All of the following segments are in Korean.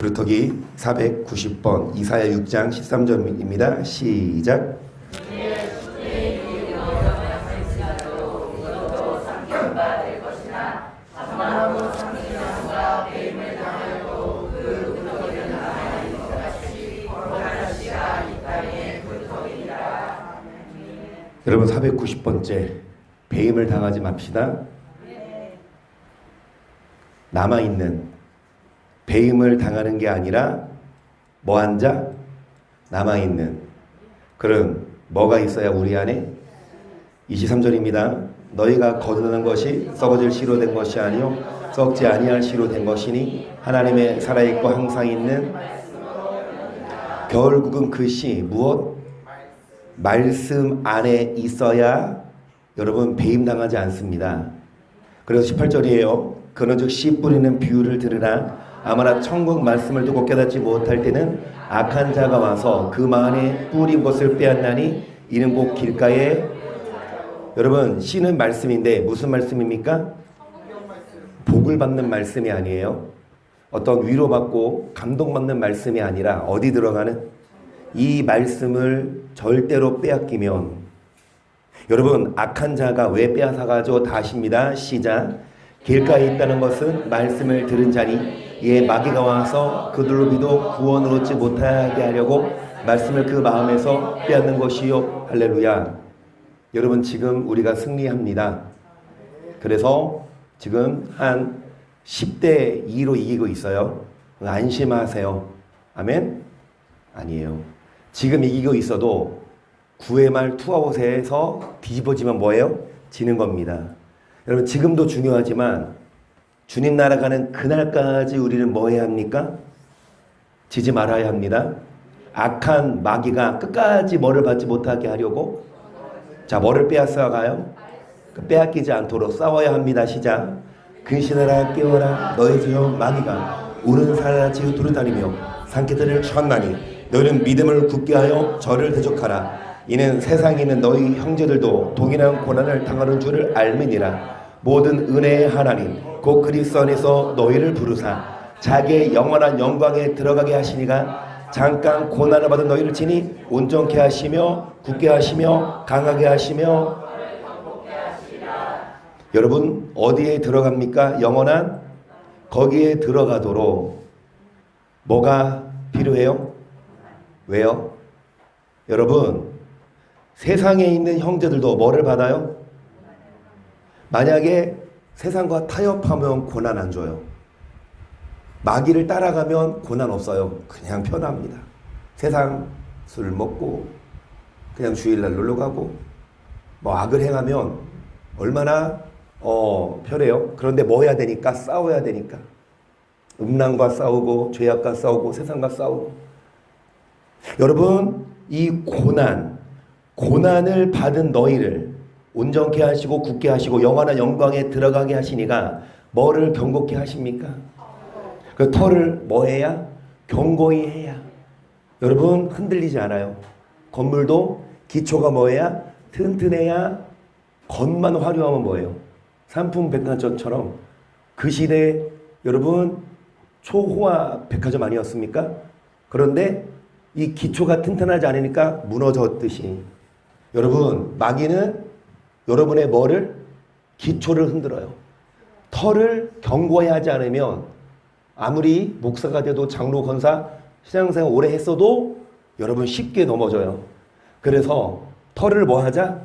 그루터기 490번 이사야 6장 13절입니다. 시작. 여러분 490번째 배임을 당하지 맙시다. 남아있는 배임을 당하는 게 아니라 뭐한 자? 남아있는. 그럼 뭐가 있어야 우리 안에? 23절입니다. 너희가 거두는 것이 썩어질 씨로 된 것이 아니요 썩지 아니할 씨로 된 것이니 하나님의 살아있고 항상 있는 결국은 그 씨 무엇? 말씀 안에 있어야 여러분 배임당하지 않습니다. 그래서 18절이에요. 그런즉 씨 뿌리는 비유를 들으라. 아마나 천국 말씀을 듣고 깨닫지 못할 때는 악한 자가 와서 그 마음에 뿌린 것을 빼앗나니 이는 곧 길가에. 여러분 씨는 말씀인데 무슨 말씀입니까? 복을 받는 말씀이 아니에요. 어떤 위로받고 감동받는 말씀이 아니라 어디 들어가는? 이 말씀을 절대로 빼앗기면 여러분 악한 자가 왜 빼앗아가지고 다 하십니다. 시작. 길가에 있다는 것은 말씀을 들은 자니 이에 마귀가 와서 그들로 비도 구원을 얻지 못하게 하려고 말씀을 그 마음에서 빼앗는 것이요. 할렐루야. 여러분 지금 우리가 승리합니다. 그래서 지금 한 10대 2로 이기고 있어요. 안심하세요. 아멘? 아니에요. 지금 이기고 있어도 9회 말 투아웃에서 뒤집어지면 뭐예요? 지는 겁니다. 여러분 지금도 중요하지만 주님 나라 가는 그날까지 우리는 뭐 해야 합니까? 지지 말아야 합니다. 악한 마귀가 끝까지 뭐를 받지 못하게 하려고 자 뭐를 빼앗아가요? 빼앗기지 않도록 싸워야 합니다. 시작. 근신하라 깨어라 너희 주여 마귀가 우는 사람같이 두루다니며 산기들을 쳤나니 너희는 믿음을 굳게 하여 저를 대적하라. 이는 세상에 있는 너희 형제들도 동일한 고난을 당하는 줄을 알미니라. 모든 은혜의 하나님 곧 그리스도 안에서 너희를 부르사 자기의 영원한 영광에 들어가게 하시니가 잠깐 고난을 받은 너희를 친히 온전케 하시며 굳게 하시며 강하게 하시며. 여러분 어디에 들어갑니까? 영원한 거기에 들어가도록 뭐가 필요해요? 왜요? 여러분 세상에 있는 형제들도 뭐를 받아요? 만약에 세상과 타협하면 고난 안 줘요. 마귀를 따라가면 고난 없어요. 그냥 편합니다. 세상 술 먹고 그냥 주일날 놀러가고 뭐 악을 행하면 얼마나 편해요. 그런데 뭐 해야 되니까? 싸워야 되니까. 음란과 싸우고 죄악과 싸우고 세상과 싸우고. 여러분 이 고난을 받은 너희를 온전케 하시고 굳게 하시고 영원한 영광에 들어가게 하시니가 뭐를 견고케 하십니까? 그 터를 뭐 해야? 견고히 해야. 여러분 흔들리지 않아요. 건물도 기초가 뭐해야? 튼튼해야. 겉만 화려하면 뭐예요? 상품 백화점처럼 그 시대에 여러분 초호화 백화점 아니었습니까? 그런데 이 기초가 튼튼하지 않으니까 무너졌듯이 여러분 마귀는 여러분의 뭐를? 기초를 흔들어요. 터를 견고히 하지 않으면 아무리 목사가 돼도 장로 권사 신앙생활 오래 했어도 여러분 쉽게 넘어져요. 그래서 터를 뭐 하자?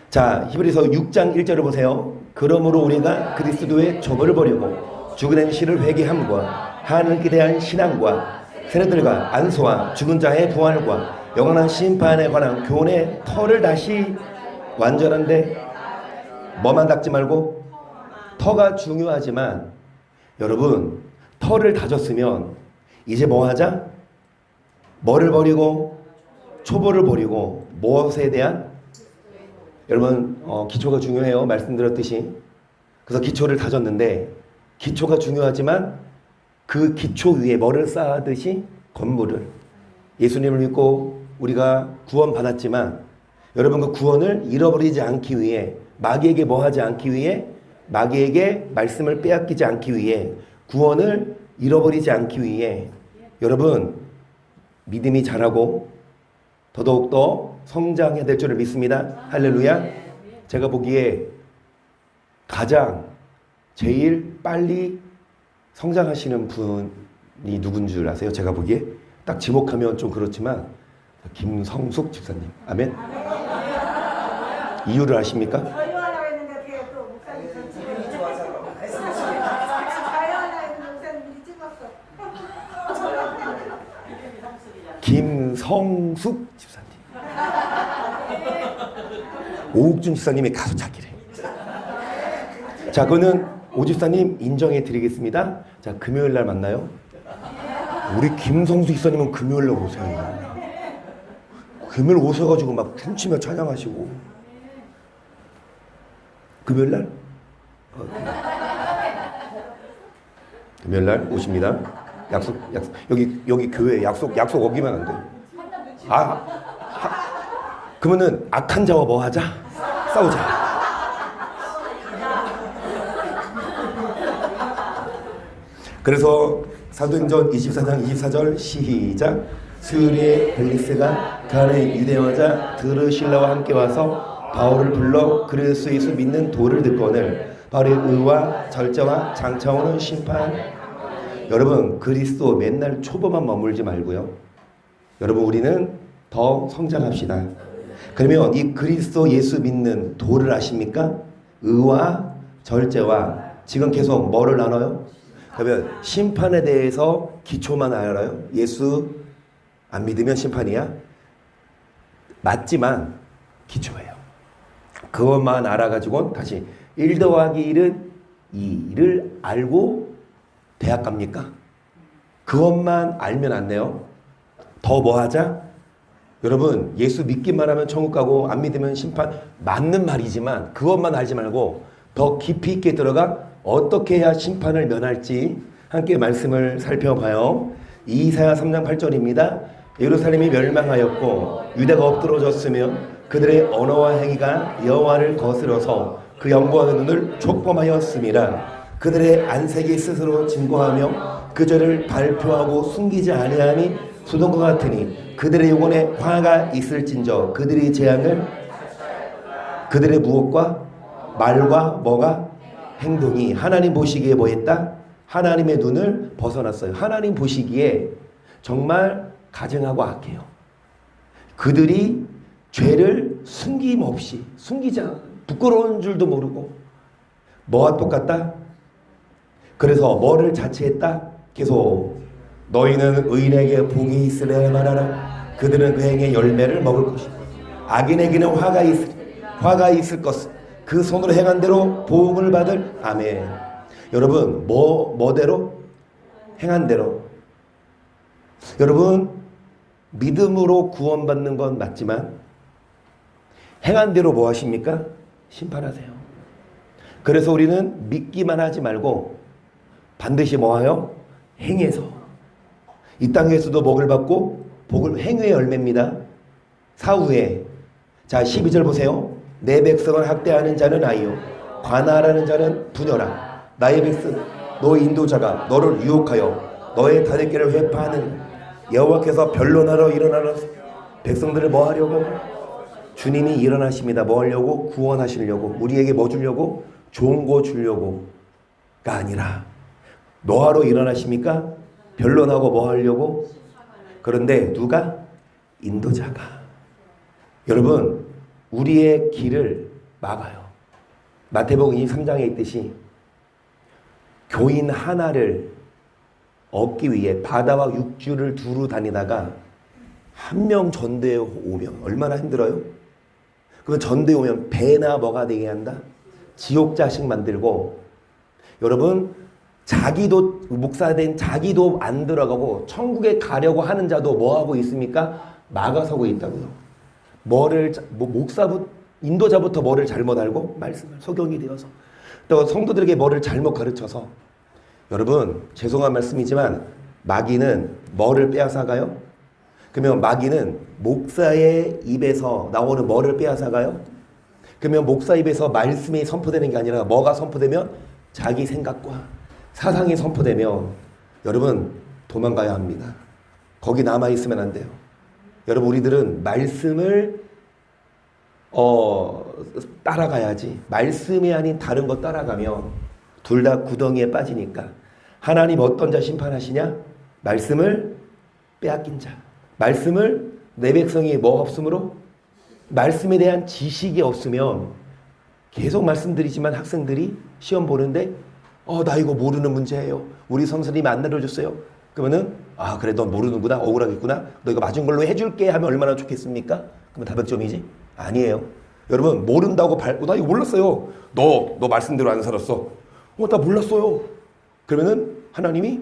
자 히브리서 6장 1절을 보세요. 그러므로 우리가 그리스도의 저버를 버리고 죽은 씨를 회개함과 하나님께 대한 신앙과 세례들과 안수와 죽은 자의 부활과 영원한 심판에 관한 교훈의 터를 다시 완전한데 뭐만 닦지 말고 터가 중요하지만 여러분 터를 다졌으면 이제 뭐 하자? 뭐를 버리고? 초보를 버리고 무엇에 대한? 여러분 기초가 중요해요. 말씀드렸듯이. 그래서 기초를 다졌는데 기초가 중요하지만 그 기초 위에 뭐를 쌓듯이 건물을 예수님을 믿고 우리가 구원 받았지만 여러분 그 구원을 잃어버리지 않기 위해 마귀에게 뭐 하지 않기 위해 마귀에게 말씀을 빼앗기지 않기 위해 구원을 잃어버리지 않기 위해 여러분 믿음이 자라고 더더욱더 성장해야 될 줄을 믿습니다. 할렐루야. 제가 보기에 가장 제일 빨리 성장하시는 분이 누군 줄 아세요? 제가 보기에 딱 지목하면 좀 그렇지만 김성숙 집사님. 아멘. 이유를 아십니까? 저희 하려고 했는데 그게 또 목사님 전 집에 저희 하려고 했는데 목사님이 찍었어. 김성숙 집사님. 오욱준 집사님이 가서 찾기래. 자, 그거는 오 집사님 인정해 드리겠습니다. 자, 금요일 날 만나요. 우리 김성숙 집사님은 금요일 날 오세요. 금요일 오셔가지고 막 춤추며 찬양하시고. 금요일 날? 금요일 날 오십니다. 약속. 여기 교회 약속 어기면 안 돼. 그러면은 악한 자와 뭐 하자? 싸우자. 그래서 사도행전 24장 24절 시작. 수요일에 벨리스가 가는 유대여자 드르실라와 함께 와서 바울을 불러 그리스도 예수 믿는 도를 듣거늘 바울의 의와 절제와 장차오는 심판. 여러분 그리스도 맨날 초보만 머물지 말고요. 여러분 우리는 더 성장합시다. 그러면 이 그리스도 예수 믿는 도를 아십니까? 의와 절제와 지금 계속 뭐를 나눠요? 그러면 심판에 대해서 기초만 알아요. 예수 안 믿으면 심판이야? 맞지만 기초예요. 그것만 알아가지고 다시 1 더하기 1은 2를 알고 대학 갑니까? 그것만 알면 안 돼요. 더 뭐 하자? 여러분 예수 믿기만 하면 천국 가고 안 믿으면 심판 맞는 말이지만 그것만 알지 말고 더 깊이 있게 들어가 어떻게 해야 심판을 면할지 함께 말씀을 살펴봐요. 이사야 3장 8절입니다. 예루살렘이 멸망하였고 유대가 엎드러졌으며 그들의 언어와 행위가 여호와를 거스려서 그 영광의 눈을 촉범하였음이라. 그들의 안색이 스스로 증거하며 그 죄를 발표하고 숨기지 아니함이 수동과 같으니 그들의 영혼에 화가 있을진저 그들의 재앙을 그들의 무엇과 말과 뭐가 행동이 하나님 보시기에 뭐했다? 하나님의 눈을 벗어났어요. 하나님 보시기에 정말 가증하고 악해요. 그들이 죄를 숨김없이 숨기지 않아. 부끄러운 줄도 모르고 뭐와 똑같다? 그래서 뭐를 자취했다? 계속 너희는 의인에게 복이 있으려 말하라. 그들은 그 행의 열매를 먹을 것이다. 악인에게는 화가 있을 것. 그 손으로 행한 대로 복을 받을. 아멘. 여러분 뭐대로? 행한 대로. 여러분 믿음으로 구원받는 건 맞지만 행한 대로 뭐 하십니까? 심판하세요. 그래서 우리는 믿기만 하지 말고 반드시 뭐 하요? 행해서 이 땅에서도 복을 받고 복을 행위의 열매입니다. 사후에 자 12절 보세요. 내 백성을 학대하는 자는 아이요 관할하는 자는 부녀라. 나의 백성 너 인도자가 너를 유혹하여 너의 다리길을 회파하는 여호와께서 변론하러 일어나는 백성들을 뭐 하려고? 주님이 일어나십니다. 뭐 하려고? 구원하시려고. 우리에게 뭐 주려고? 좋은 거 주려고가 아니라 뭐하러 일어나십니까? 변론하고 뭐 하려고? 그런데 누가? 인도자가. 여러분 우리의 길을 막아요. 마태복음 23장에 있듯이 교인 하나를 얻기 위해 바다와 육지를 두루 다니다가 한 명 전대에 오면 얼마나 힘들어요? 그러면 전대에 오면 배나 뭐가 되게 한다? 지옥 자식 만들고. 여러분 자기도 목사된 자기도 안 들어가고 천국에 가려고 하는 자도 뭐 하고 있습니까? 막아서고 있다고요. 인도자부터 뭐를 잘못 알고? 말씀을 소경이 되어서 또 성도들에게 뭐를 잘못 가르쳐서. 여러분 죄송한 말씀이지만 마귀는 뭐를 빼앗아가요? 그러면 마귀는 목사의 입에서 나오는 뭐를 빼앗아가요? 그러면 목사 입에서 말씀이 선포되는 게 아니라 뭐가 선포되면 자기 생각과 사상이 선포되면 여러분 도망가야 합니다. 거기 남아있으면 안 돼요. 여러분 우리들은 말씀을 따라가야지. 말씀이 아닌 다른 거 따라가면 둘 다 구덩이에 빠지니까. 하나님 어떤 자 심판하시냐? 말씀을 빼앗긴 자. 말씀을 내 백성이 뭐 없으므로? 말씀에 대한 지식이 없으면 계속 말씀드리지만 학생들이 시험 보는데 나 이거 모르는 문제예요. 우리 선생님이 안 날려줬어요. 그러면은 그래 넌 모르는구나. 억울하겠구나. 너 이거 맞은 걸로 해줄게 하면 얼마나 좋겠습니까? 그러면 다 100점이지? 아니에요. 여러분 모른다고 나 이거 몰랐어요. 너 말씀대로 안 살았어. 나 몰랐어요. 그러면은 하나님이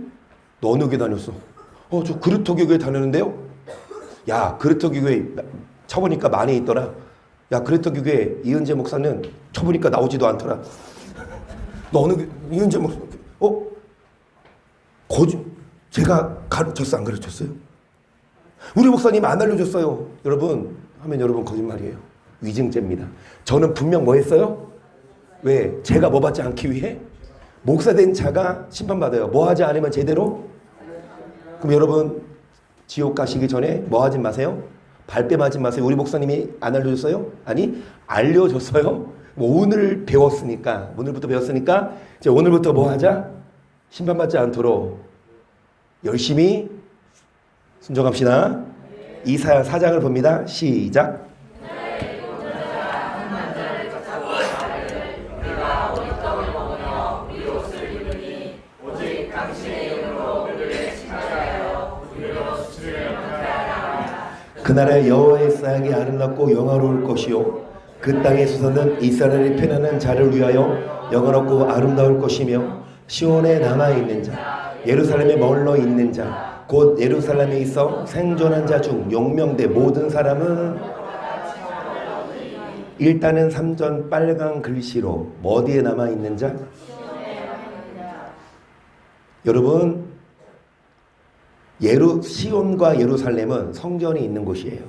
너 어느 교회 다녔어? 저 그루터 교회 다녔는데요. 야 그루터 교회 쳐보니까 많이 있더라. 야 그루터 교회 이은재 목사는 쳐보니까 나오지도 않더라. 너 어느 교회 이은재 목사 제가 가르쳤어 안 가르쳤어요? 우리 목사님 안 알려줬어요. 여러분 하면 여러분 거짓말이에요. 위증죄입니다. 저는 분명 뭐 했어요? 왜? 제가 뭐 받지 않기 위해? 목사 된 자가 심판받아요. 뭐 하지 않으면 제대로? 그럼 여러분 지옥 가시기 전에 뭐 하지 마세요? 발뺌하지 마세요. 우리 목사님이 안 알려줬어요? 아니 알려줬어요. 오늘 배웠으니까 오늘부터 배웠으니까 이제 오늘부터 뭐 하자? 심판받지 않도록 열심히 순종합시다. 이사야 4장을 봅니다. 시작. 그날에 여호와의 사역이 아름답고 영화로울 것이요 그 땅의 수선은 이스라엘이 편안한 자를 위하여 영화롭고 아름다울 것이며 시온에 남아있는 자 예루살렘에 머물러 있는 자 곧 예루살렘에 있어 생존한 자 중 용명된 모든 사람은 일단은 3전 빨간 글씨로 어디에 남아있는 자? 여러분 시온과 예루살렘은 성전이 있는 곳이에요.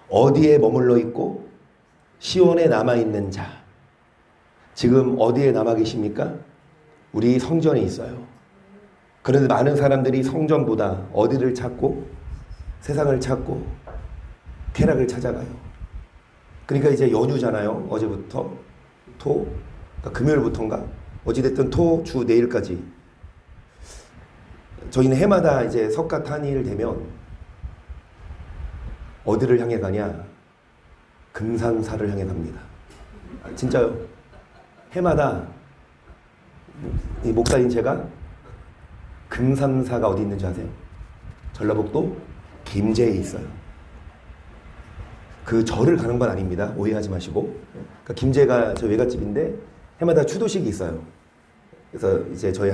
어디에 머물러 있고 시온에 남아있는 자. 지금 어디에 남아 계십니까? 우리 성전에 있어요. 그런데 많은 사람들이 성전보다 어디를 찾고 세상을 찾고 쾌락을 찾아가요. 그러니까 이제 연휴잖아요. 어제부터 그러니까 금요일부터인가 어찌됐든 주 내일까지 저희는 해마다 이제 석가탄일 되면 어디를 향해 가냐? 금산사를 향해 갑니다. 진짜요. 해마다 이 목사인 제가 금산사가 어디 있는지 아세요? 전라북도 김제에 있어요. 그 절을 가는 건 아닙니다. 오해하지 마시고. 그러니까 김제가 저 외갓집인데 해마다 추도식이 있어요. 그래서 이제 저희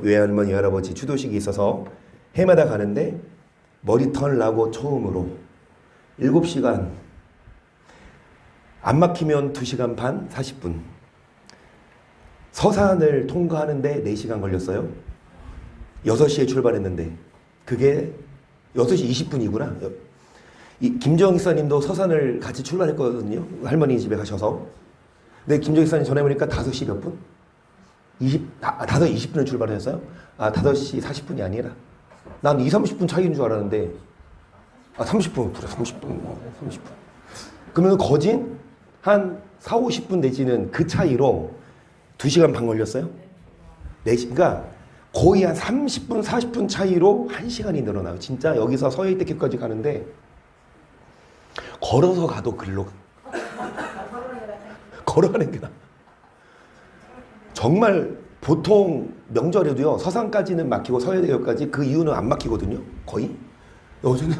외할머니 외할아버지 추도식이 있어서 해마다 가는데 머리털 나고 처음으로 7시간 안 막히면 2시간 반 40분 서산을 통과하는데 4시간 걸렸어요. 6시에 출발했는데 그게 6시 20분이구나. 김정희 사님도 서산을 같이 출발했거든요. 할머니 집에 가셔서. 근데 김정희 사님 전해보니까 5시 몇 분? 5시 20분에 출발했어요? 5시 40분이 아니라. 난 30분 차이인 줄 알았는데 30분. 그래 30분. 30분. 그러면 거진 한 40-50분 내지는 그 차이로 2시간 반 걸렸어요? 4시. 그러니까 거의 한 30분, 40분 차이로 1시간이 늘어나요. 진짜 여기서 서해대교까지 가는데 걸어서 가도 글로 걸어가는 게 나아. 정말 보통 명절에도요. 서산까지는 막히고 서해대교까지 그 이유는 안 막히거든요. 거의. 요즘은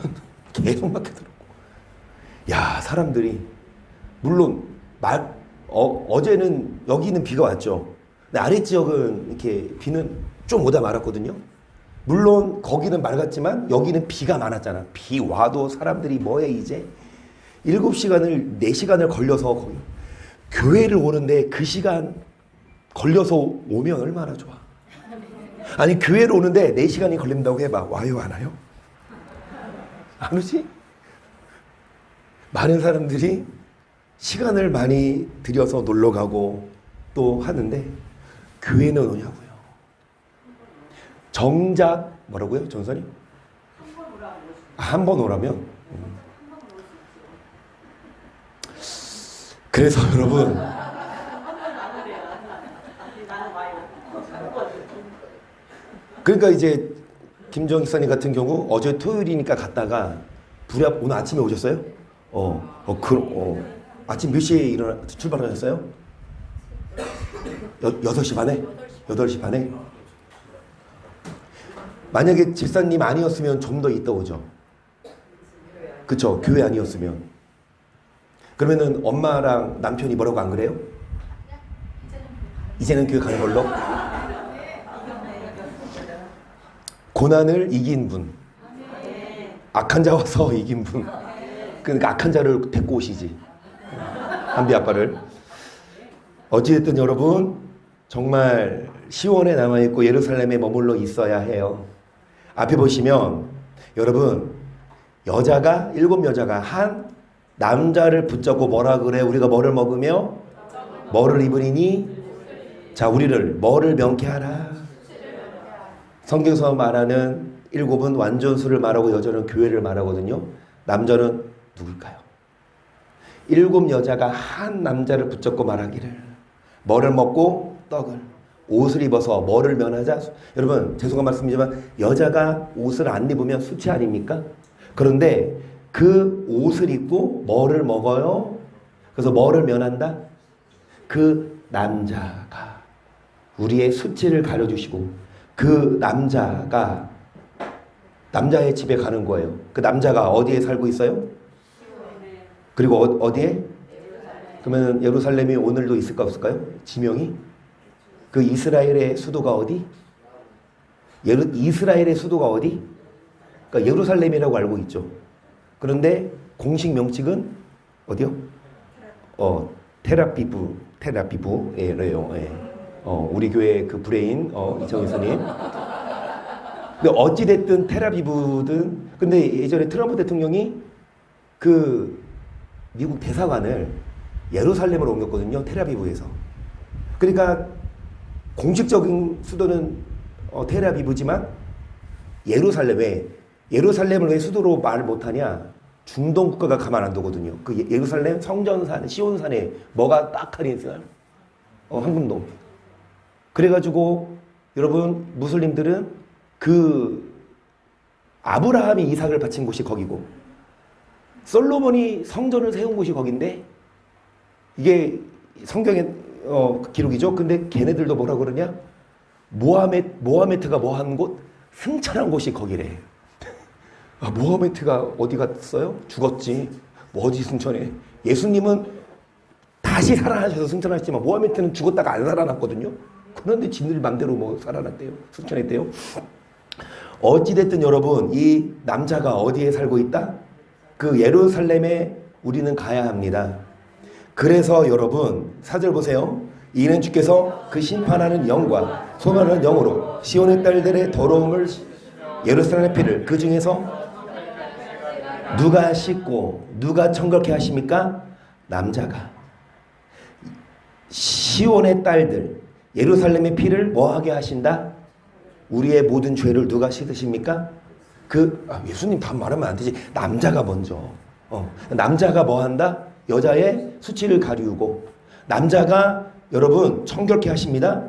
계속 막히더라고. 야 사람들이 물론 어제는 여기는 비가 왔죠. 근데 아랫지역은 이렇게 비는 좀 오다 말았거든요. 물론 거기는 맑았지만 여기는 비가 많았잖아. 비 와도 사람들이 뭐해 이제 7시간을 4시간을 걸려서 거기 교회를 오는데 그 시간 걸려서 오면 얼마나 좋아. 아니 교회를 오는데 4시간이 걸린다고 해봐. 와요 안 와요? 안 오지? 많은 사람들이 시간을 많이 들여서 놀러 가고 또 하는데 교회는 오냐고요. 정작 뭐라고요, 전선이? 한 번 오라면. 그래서 여러분 그러니까 이제 김정 기사님 같은 경우 어제 토요일이니까 갔다가 오늘 아침에 오셨어요? 아침 몇 시에 출발하셨어요? 6시 반에? 8시 반에? 만약에 집사님 아니었으면 좀 더 이따 오죠. 그쵸? 교회 아니었으면. 그러면은 엄마랑 남편이 뭐라고 안 그래요? 이제는 교회 가는 걸로? 고난을 이긴 분. 악한 자 와서 이긴 분. 그러니까 악한 자를 데리고 오시지. 한비 아빠를. 어찌됐든 여러분 정말 시온에 남아있고 예루살렘에 머물러 있어야 해요. 앞에 보시면 여러분 여자가 7여자가 한 남자를 붙잡고 뭐라 그래? 우리가 뭐를 먹으며 뭐를 입으리니? 자, 우리를 뭐를 명쾌하라. 성경에서 말하는 7은 완전수를 말하고 여자는 교회를 말하거든요. 남자는 누굴까요? 7 여자가 한 남자를 붙잡고 말하기를 뭐를 먹고 떡을 옷을 입어서 뭐를 면하자. 여러분 죄송한 말씀이지만 여자가 옷을 안 입으면 수치 아닙니까? 그런데 그 옷을 입고 뭐를 먹어요? 그래서 뭐를 면한다? 그 남자가 우리의 수치를 가려주시고 그 남자가 남자의 집에 가는 거예요. 그 남자가 어디에 살고 있어요? 그리고 어디에? 그러면 예루살렘이 오늘도 있을까 없을까요? 지명이? 그 이스라엘의 수도가 어디? 이스라엘의 수도가 어디? 그러니까 예루살렘이라고 알고 있죠. 그런데 공식 명칭은 어디요? 테라비브예요. 예. 우리 교회 그 브레인 이정희 선생님. 근데 어찌 됐든 테라비브든 근데 예전에 트럼프 대통령이 그 미국 대사관을 예루살렘으로 옮겼거든요. 테라비브에서. 그러니까 공식적인 수도는 테라비브지만 예루살렘을 왜 수도로 말 못하냐? 중동 국가가 가만 안 두거든요. 그 예루살렘 성전산, 시온산에 뭐가 딱 하나 있어요? 황금돔. 그래가지고 여러분 무슬림들은 그 아브라함이 이삭을 바친 곳이 거기고 솔로몬이 성전을 세운 곳이 거긴데 이게 성경의 기록이죠. 근데 걔네들도 뭐라 그러냐? 모하메트가 뭐 한 곳? 승천한 곳이 거기래. 모하메트가 어디 갔어요? 죽었지. 뭐 어디 승천해? 예수님은 다시 살아나셔서 승천하셨지만 모하메트는 죽었다가 안 살아났거든요. 그런데 지들 맘대로 뭐 살아났대요. 승천했대요. 어찌됐든 여러분 이 남자가 어디에 살고 있다? 그 예루살렘에 우리는 가야 합니다. 그래서 여러분 4절 보세요. 이는 주께서 그 심판하는 영과 소멸하는 영으로 시온의 딸들의 더러움을 예루살렘의 피를 그 중에서 누가 씻고 누가 청결케 하십니까? 남자가. 시온의 딸들 예루살렘의 피를 뭐하게 하신다? 우리의 모든 죄를 누가 씻으십니까? 예수님 다 말하면 안 되지. 남자가 먼저. 남자가 뭐 한다? 여자의 수치를 가리우고 남자가 여러분 청결케 하십니다.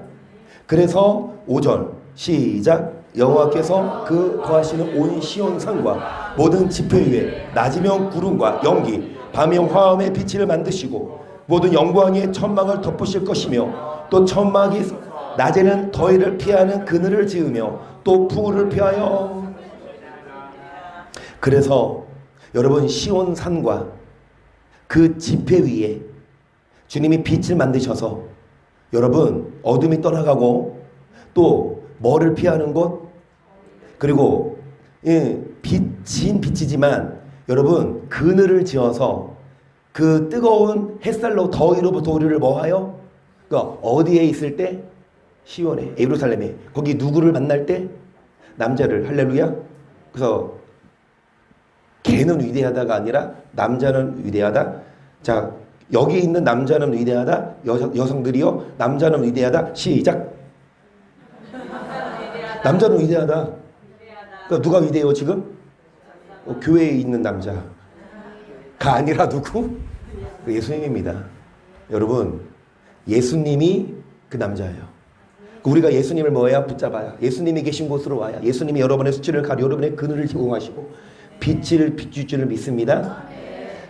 그래서 5절 시작. 여호와께서 그 거하시는 온 시온산과 모든 지표 위에 낮이면 구름과 연기 밤이면 화음의 빛을 만드시고 모든 영광의 천막을 덮으실 것이며 또 천막이 낮에는 더위를 피하는 그늘을 지으며 또 풍우를 피하여. 그래서 여러분 시온산과 그 지폐 위에 주님이 빛을 만드셔서 여러분 어둠이 떠나가고 또 뭐를 피하는 곳? 그리고 빛인 빛이지만 여러분 그늘을 지어서 그 뜨거운 햇살로 더위로부터 우리를 뭐하여? 그러니까 어디에 있을 때? 시온에 예루살렘에. 거기 누구를 만날 때? 남자를. 할렐루야. 그래서 걔는 위대하다가 아니라 남자는 위대하다. 자, 여기 있는 남자는 위대하다. 여성들이요. 남자는 위대하다. 시작. 남자는 위대하다. 그러니까 누가 위대해요 지금? 교회에 있는 남자가 아니라 누구? 예수님입니다. 여러분, 예수님이 그 남자예요. 우리가 예수님을 뭐해야? 붙잡아야. 예수님이 계신 곳으로 와야. 예수님이 여러분의 수치를 가려 여러분의 그늘을 제공하시고 빛을 비출 줄을 믿습니다.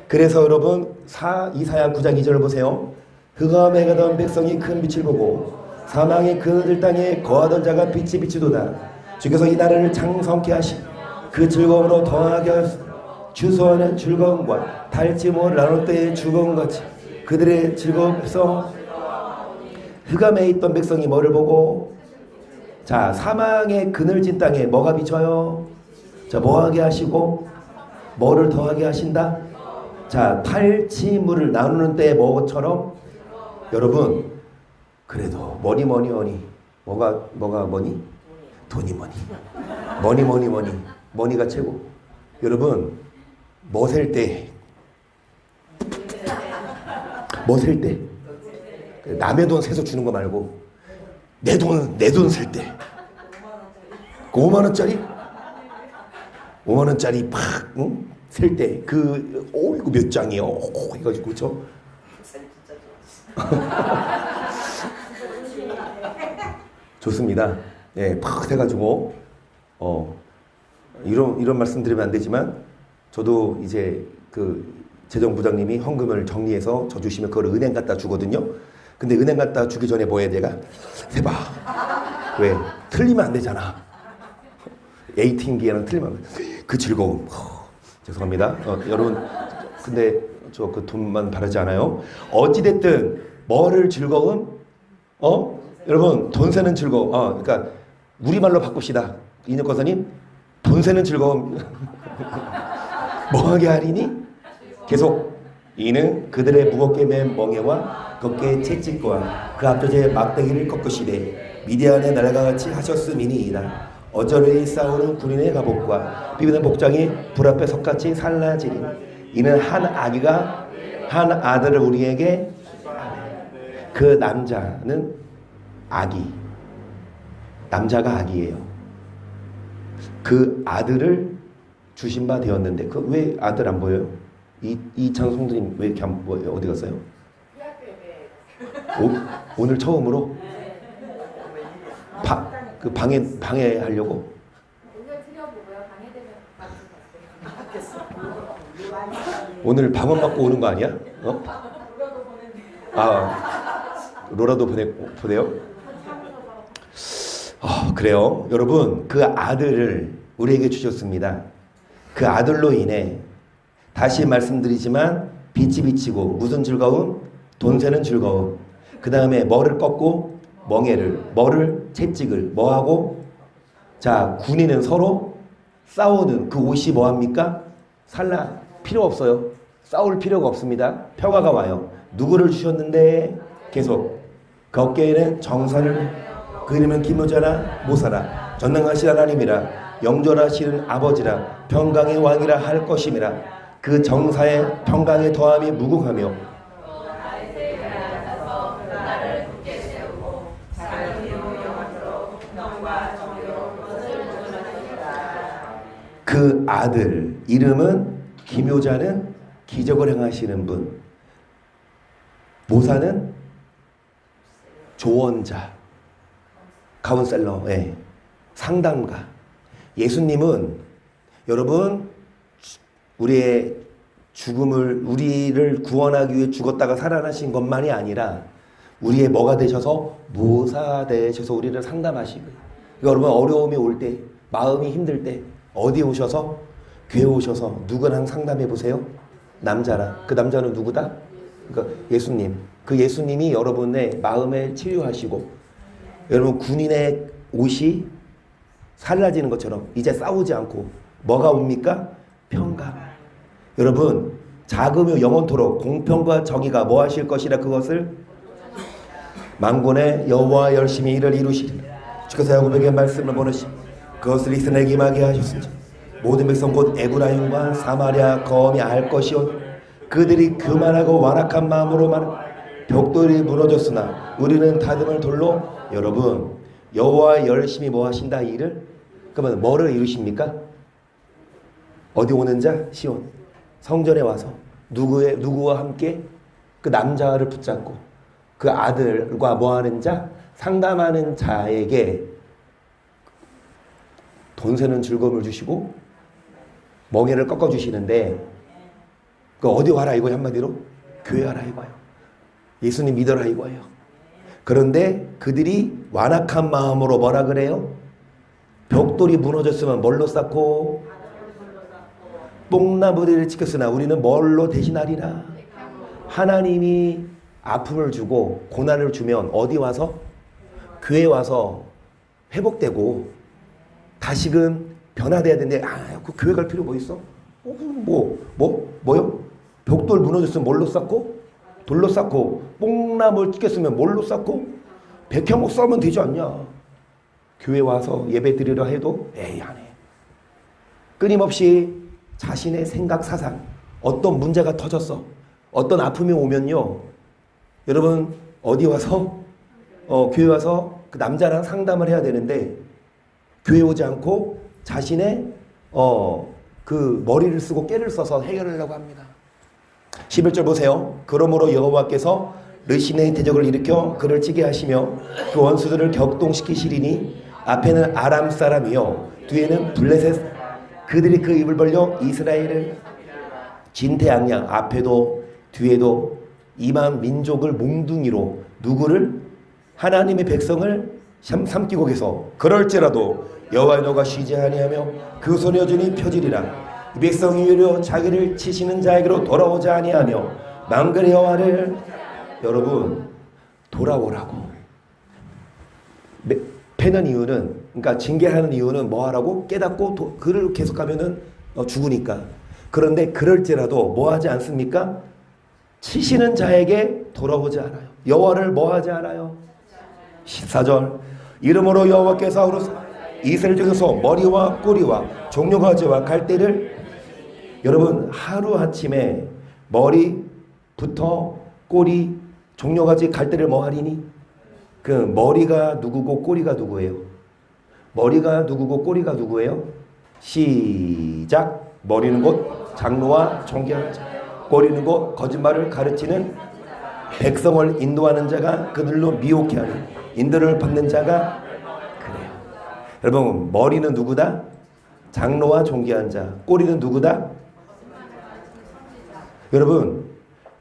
그래서 여러분 이사야 9장 2절을 보세요. 흑암에 가던 백성이 큰 빛을 보고 사망의 그늘 땅에 거하던 자가 빛이 비추도다. 주께서 이 나라를 창성케 하시고 그 즐거움으로 더하게 하시고 주소하는 즐거움과 달치모 나눌 때의 즐거움같이 그들의 즐거움에서 흑암에 있던 백성이 뭐를 보고? 자, 사망의 그늘진 땅에 뭐가 비쳐요? 자, 뭐하게 하시고 뭐를 더하게 하신다? 자, 탈취물을 나누는 때에 뭐처럼? 여러분, 그래도 뭐니 뭐가 뭐니? 돈이 뭐니 뭐니가 최고. 여러분, 뭐 셀 때 남의 돈 세서 주는 거 말고 내 돈 셀 때 그 5만 원짜리 팍 셀 때 이거 몇 장이요? 해가지고 그렇죠? 좋습니다. 예, 팍 해가지고 이런 말씀 드리면 안 되지만 저도 이제 그 재정부장님이 헌금을 정리해서 저 주시면 그걸 은행 갖다 주거든요. 근데 은행 갖다 주기 전에 뭐 해야 돼가? 세봐. 왜? 틀리면 안 되잖아. ATM기에는 틀리면 안 돼. 그 즐거움. 죄송합니다. 여러분, 근데 저 그 돈만 바라지 않아요. 어찌됐든 뭐를 즐거움? 여러분, 돈 세는 즐거움. 그러니까 우리말로 바꿉시다. 인혁거사님, 돈 세는 즐거움. 뭐하게 하리니? 계속 이는 그들의 무겁게 맨 멍에와 걷게 채찍과 그 앞조제 막대기를 꺾으시되 미디안의 날과 같이 하셨음이니이다. 어저리 싸우는 군인의 갑옷과 비비는 복장이 불 앞에 석같이 살라지리. 이는 한 아들을 우리에게 그 남자는 남자가 아기예요. 그 아들을 주신 바 되었는데 왜 아들 안 보여요? 이창 성도님 왜 이렇게 안 보여요? 어디 갔어요? 오늘 처음으로 방해하려고? 오늘 방언 받고 오는 거 아니야? 로라도 보내요? 그래요. 여러분, 그 아들을 우리에게 주셨습니다. 그 아들로 인해 다시 말씀드리지만 빛이 비치고 무슨 즐거움? 돈 세는 즐거움. 그 다음에 뭐를 꺾고? 뭐를 채찍을 뭐하고? 자, 군인은 서로 싸우는 그 옷이 뭐합니까? 필요 없어요. 싸울 필요가 없습니다. 평화가 와요. 누구를 주셨는데? 계속 그 어깨에는 정사를 그 이름은 기묘자라 모사라 전능하신 하나님이라 영존하시는 아버지라 평강의 왕이라 할 것임이라. 그 정사의 평강의 더함이 무궁하며 그 아들 이름은 기묘자는 기적을 행하시는 분, 모사는 조언자, 카운셀러, 상담가. 예수님은 여러분 우리의 우리를 구원하기 위해 죽었다가 살아나신 것만이 아니라 우리의 뭐가 되셔서 모사 되셔서 우리를 상담하시고. 여러분 어려움이 올 때, 마음이 힘들 때 어디에 오셔서? 교회 오셔서 누구랑 상담해 보세요. 남자라. 그 남자는 누구다? 그러니까 예수님. 그 예수님이 여러분의 마음을 치유하시고 여러분 군인의 옷이 살라지는 것처럼 이제 싸우지 않고 뭐가 옵니까? 평강. 여러분 자금이 영원토록 공평과 정의가 뭐 하실 것이라 그것을 만군의 여호와 열심히 일을 이루시리. 주께서 야곱에게 말씀을 보내시고 그것을 이스라엘에게 임하게 하셨으니 모든 백성 곧 에브라임과 사마리아 거함이 알 것이요 그들이 교만하고 완악한 마음으로 말하는 벽돌이 무너졌으나 우리는 다듬을 돌로. 여러분 여호와 열심히 뭐 하신다 이 일을? 그러면 뭐를 이루십니까? 어디 오는 자? 시온. 성전에 와서 누구와 함께? 그 남자를 붙잡고 그 아들과 뭐 하는 자? 상담하는 자에게 돈 세는 즐거움을 주시고 멍에를 꺾어주시는데 그 어디 와라 이거예요. 한마디로 교회 와라 이거예요. 예수님 믿어라 이거예요. 그런데 그들이 완악한 마음으로 뭐라 그래요? 벽돌이 무너졌으면 뭘로 쌓고 뽕나무들을 지켰으나 우리는 뭘로 대신하리라. 하나님이 아픔을 주고 고난을 주면 어디 와서? 교회 와서 회복되고 다시금 변화돼야 되는데 그 교회 갈 필요 뭐 있어? 뭐요? 벽돌 무너졌으면 뭘로 쌓고? 돌로 쌓고 뽕나무를 찢겼으면 뭘로 쌓고? 백향목 쌓으면 되지 않냐? 교회 와서 예배 드리려 해도 에이 안 해. 끊임없이 자신의 생각 사상 어떤 문제가 터졌어 어떤 아픔이 오면요 여러분 어디 와서 교회 와서 그 남자랑 상담을 해야 되는데 교회 오지 않고 자신의 그 머리를 쓰고 깨를 써서 해결하려고 합니다. 11절 보세요. 그러므로 여호와께서 르신의 대적을 일으켜 그를 치게 하시며 그 원수들을 격동시키시리니 앞에는 아람 사람이요 뒤에는 블레셋 그들이 그 입을 벌려 이스라엘을 진퇴양양 앞에도 뒤에도 이만 민족을 몽둥이로 누구를 하나님의 백성을 삼키고 계서 그럴지라도 여호와의 노가 쉬지 아니하며 그 손이 여전히 펴지리라. 이 백성이 오히려 자기를 치시는 자에게로 돌아오지 아니하며 망군의 여호와를 여러분 돌아오라고 패는 이유는 그러니까 징계하는 이유는 뭐 하라고? 깨닫고 그를 계속하면은 죽으니까. 그런데 그럴지라도 뭐 하지 않습니까? 치시는 자에게 돌아오지 않아요. 여호와를 뭐 하지 않아요? 14절 이름으로 여호와께서 이스라엘 중에서 머리와 꼬리와 종려가지와 갈대를 여러분 하루아침에 머리부터 꼬리 종려가지 갈대를 뭐 하리니? 그 머리가 누구고 꼬리가 누구예요? 머리가 누구고 꼬리가 누구예요? 시작. 머리는 곧 장로와 종교하는 자, 꼬리는 곧 거짓말을 가르치는 백성을 인도하는 자가 그들로 미혹해 하니 인도를 받는 자가 그래요. 여러분 머리는 누구다? 장로와 종교한 자. 꼬리는 누구다? 여러분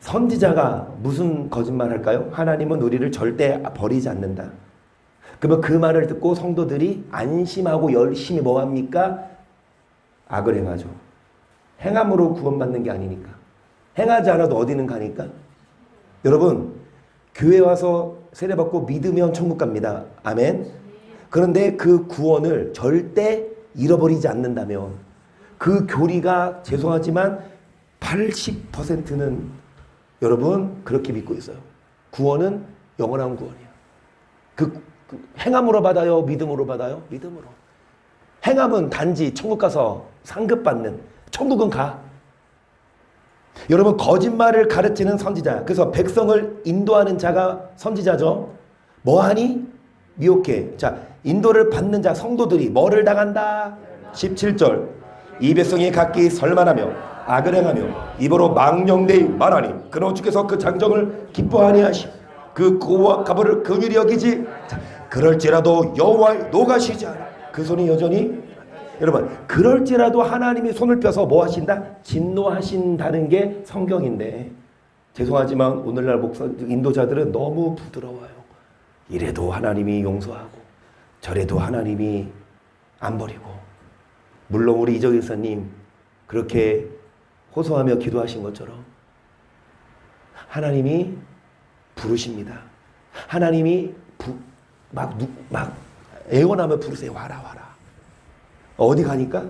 선지자가 무슨 거짓말 할까요? 하나님은 우리를 절대 버리지 않는다. 그러면 그 말을 듣고 성도들이 안심하고 열심히 뭐합니까? 악을 행하죠. 행함으로 구원받는 게 아니니까. 행하지 않아도 어디는 가니까. 여러분 교회 와서 세례받고 믿으면 천국 갑니다. 아멘. 그런데 그 구원을 절대 잃어버리지 않는다면 그 교리가 죄송하지만 80%는 여러분 그렇게 믿고 있어요. 구원은 영원한 구원이야. 그 행함으로 받아요? 믿음으로 받아요? 믿음으로. 행함은 단지 천국 가서 상급 받는. 천국은 가. 여러분 거짓말을 가르치는 선지자. 그래서 백성을 인도하는 자가 선지자죠. 뭐하니? 미혹해. 자, 인도를 받는 자 성도들이 뭐를 당한다? 17절 이 백성이 각기 설만하며 악을 행하며 입으로 망령되이 말하니 그런 주께서 그 장정을 기뻐하니 하시 그 고와 가부를 긍휼히 여기지. 자, 그럴지라도 여호와의 노가 쉬지 않아 그 손이 여전히. 여러분 그럴지라도 하나님이 손을 펴서 뭐 하신다? 진노하신다는 게 성경인데 죄송하지만 오늘날 목사 인도자들은 너무 부드러워요. 이래도 하나님이 용서하고 저래도 하나님이 안 버리고. 물론 우리 이정희 사님 그렇게 호소하며 기도하신 것처럼 하나님이 부르십니다. 하나님이 막 애원하며 부르세요. 와라 와라. 어디 가니까?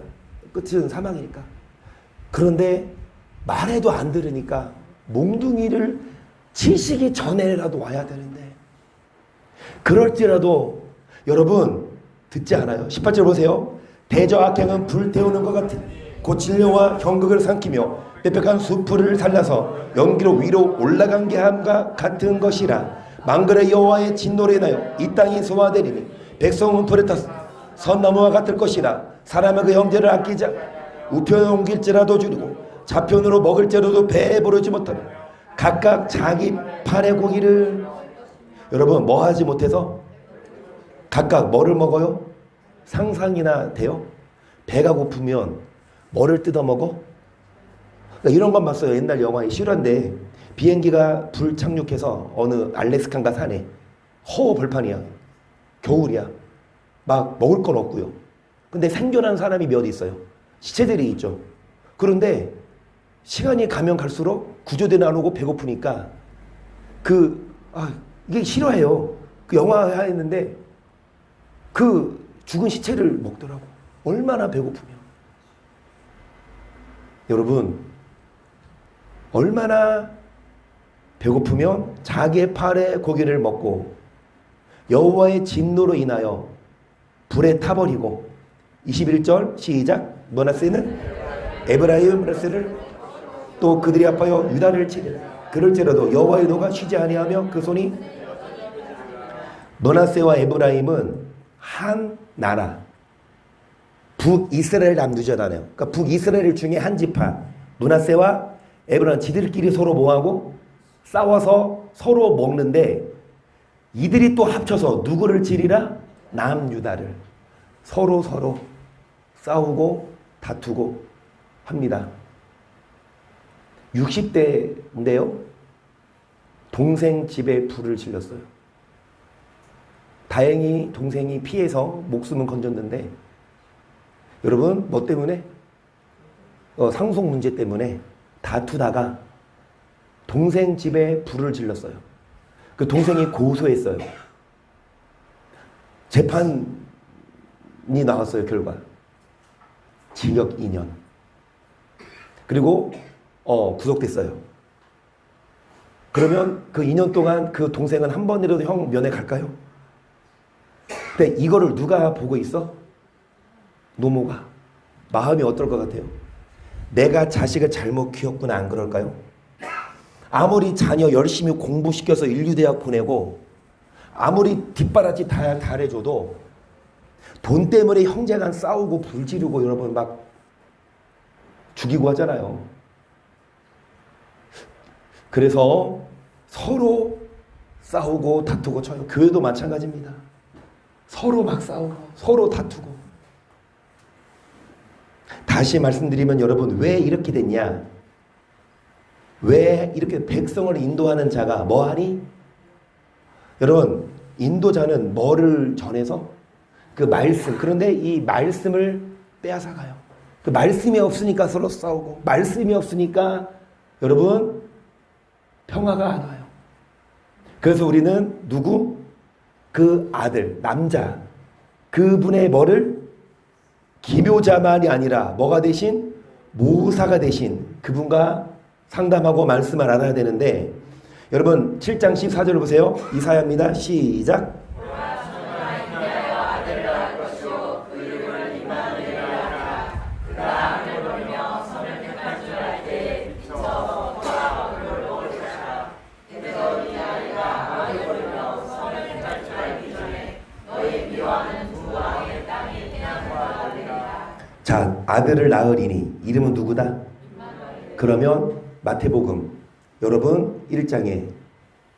끝은 사망이니까. 그런데 말해도 안 들으니까 몽둥이를 치시기 전에라도 와야 되는데 그럴지라도 여러분 듣지 않아요. 18절 보세요. 대저악행은 불태우는 것 같은 고칠려와 형극을 삼키며 빽빽한 수풀을 살라서 연기로 위로 올라간 게 함과 같은 것이라. 망군의 여호와의 진노로 인하여 이 땅이 소화되리니 백성은 불에 탔 선나무와 같을 것이라. 사람은 그 형제를 아끼자. 우편에 옮길지라도 줄이고 좌편으로 먹을지라도 배에 부르지 못하며 각각 자기 판의 고기를. 여러분 뭐 하지 못해서 각각 뭐를 먹어요? 상상이나 돼요? 배가 고프면 뭐를 뜯어 먹어? 그러니까 이런 건 봤어요. 옛날 영화에 실화인데 비행기가 불착륙해서 어느 알래스칸가 산에 벌판이야. 겨울이야. 막 먹을 건 없고요. 근데 생존한 사람이 몇 있어요. 시체들이 있죠. 그런데 시간이 가면 갈수록 구조대 나오고 배고프니까 이게 실화예요. 그 영화 했는데 그 죽은 시체를 먹더라고. 얼마나 배고프면. 여러분 얼마나 배고프면 자기의 팔에 고기를 먹고 여호와의 진노로 인하여 불에 타버리고. 21절 시작. 므낫세는 에브라임 므낫세를 또 그들이 아파여 유다를 치리라. 그럴지라도 여호와의 노가 쉬지 아니하며 그 손이. 므낫세와 에브라임은 한 나라, 북이스라엘 남유다잖아요. 그러니까 북이스라엘 중에 한 지파. 므낫세와 에브라임 지들끼리 서로 뭐하고 싸워서 서로 먹는데 이들이 또 합쳐서 누구를 치리라? 남유다를. 서로 싸우고 다투고 합니다. 60대인데요. 동생 집에 불을 질렀어요. 다행히 동생이 피해서 목숨은 건졌는데 여러분 뭐 때문에? 상속 문제 때문에 다투다가 동생 집에 불을 질렀어요. 그 동생이 고소했어요. 재판이 나왔어요. 결과 징역 2년. 그리고 구속됐어요. 그러면 그 2년 동안 그 동생은 한 번이라도 형 면회 갈까요? 근데 이거를 누가 보고 있어? 노모가. 마음이 어떨 것 같아요? 내가 자식을 잘못 키웠구나. 안 그럴까요? 아무리 자녀 열심히 공부시켜서 인류대학 보내고 아무리 뒷바라지 다 잘해줘도 돈 때문에 형제간 싸우고 불지르고 여러분 막 죽이고 하잖아요. 그래서 서로 싸우고 다투고 쳐요. 교회도 마찬가지입니다. 서로 막 싸우고 서로 다투고. 다시 말씀드리면 여러분 왜 이렇게 됐냐? 왜 이렇게 백성을 인도하는 자가 뭐하니? 여러분 인도자는 뭐를 전해서? 그 말씀. 그런데 이 말씀을 빼앗아가요. 그 말씀이 없으니까 서로 싸우고 말씀이 없으니까 여러분 평화가 안 와요. 그래서 우리는 누구? 그 아들, 남자. 그분의 뭐를? 기묘자만이 아니라 뭐가 대신? 모사가 대신 그분과 상담하고 말씀을 알아야 되는데 여러분 7장 14절 보세요. 이사야입니다. 시작. 자, 아들을 낳으리니 이름은 누구다? 그러면 마태복음 여러분 1장에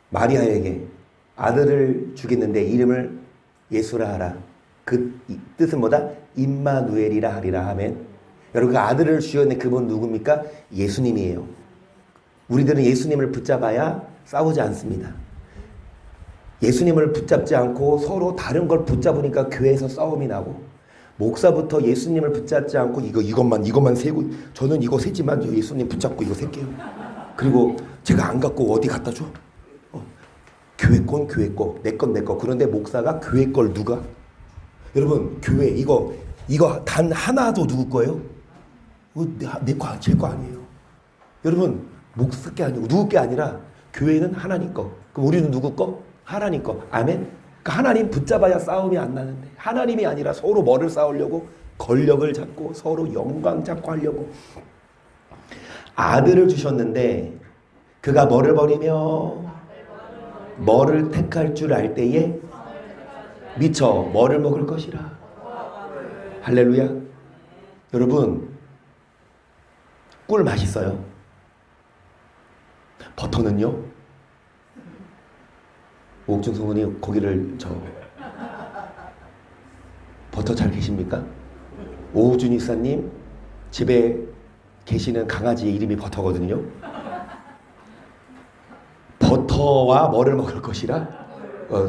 마리아에게 아들을 주겠는데 이름을 예수라 하라. 그 뜻은 뭐다? 임마누엘이라 하리라 하면 여러분 그 아들을 주셨는데 그분 누굽니까? 예수님이에요. 우리들은 예수님을 붙잡아야 싸우지 않습니다. 예수님을 붙잡지 않고 서로 다른 걸 붙잡으니까 교회에서 싸움이 나고 목사부터 예수님을 붙잡지 않고 이것만 세고 저는 이거 세지만 예수님 붙잡고 이거 셀게요. 그리고 제가 안 갖고 어디 갖다 줘? 교회 건 교회 거, 내 건 내 거. 그런데 목사가 교회 걸 누가? 여러분 교회 이거 단 하나도 누구 거예요? 내 거, 제 거 아니에요. 여러분 목사 게 아니고 누구 게 아니라 교회는 하나님 거. 그럼 우리는 누구 거? 하나님 거. 아멘. 그러니까 하나님 붙잡아야 싸움이 안 나는데 하나님이 아니라 서로 뭐를 싸우려고? 권력을 잡고 서로 영광 잡고 하려고. 아들을 주셨는데 그가 뭐를 버리며 뭐를 택할 줄 알 때에 미쳐 뭐를 먹을 것이라. 할렐루야. 여러분, 꿀 맛있어요. 버터는요? 오옥중 성분이 고기를 버터 잘 계십니까? 오우준 이사님 집에 계시는 강아지의 이름이 버터거든요. 버터와 뭐를 먹을 것이라?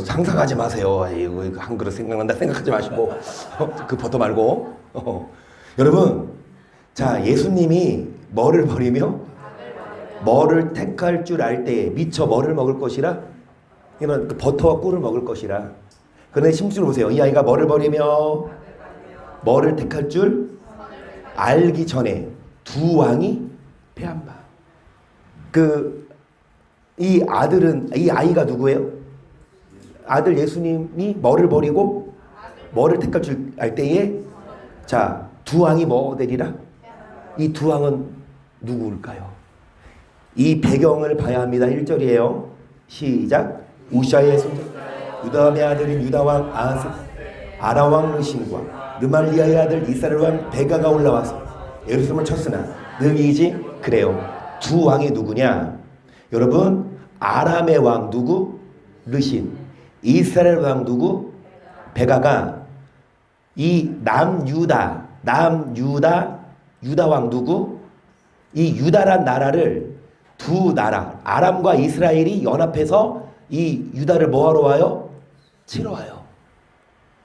상상하지 마세요. 이거 한 그릇 생각난다 생각하지 마시고 그 버터 말고 여러분, 자, 예수님이 뭐를 버리며 뭐를 택할 줄 알 때에 미처 뭐를 먹을 것이라? 이런 그 버터와 꿀을 먹을 것이라. 그런데 심지어 보세요. 이 아이가 뭐를 버리며 뭐를 택할 줄 알기 전에 두 왕이 패한 바. 이 아이가 누구예요? 아들 예수님이 뭐를 버리고 뭐를 택할 줄 알 때에 자, 두 왕이 뭐 되리라? 이 두 왕은 누구일까요? 이 배경을 봐야 합니다. 1절이에요. 시작. 우시아의 손자 유다의 아들인 유다왕 아하스, 아라왕 르신과 르말리아의 아들 이스라엘 왕 베가가 올라와서 예루살렘을 쳤으나 능이지. 그래요. 두 왕이 누구냐? 여러분, 아람의 왕 누구? 르신. 이스라엘 왕 누구? 베가가. 이 남유다 유다 왕 누구? 이 유다란 나라를 두 나라 아람과 이스라엘이 연합해서 이 유다를 뭐하러 와요? 치러 와요.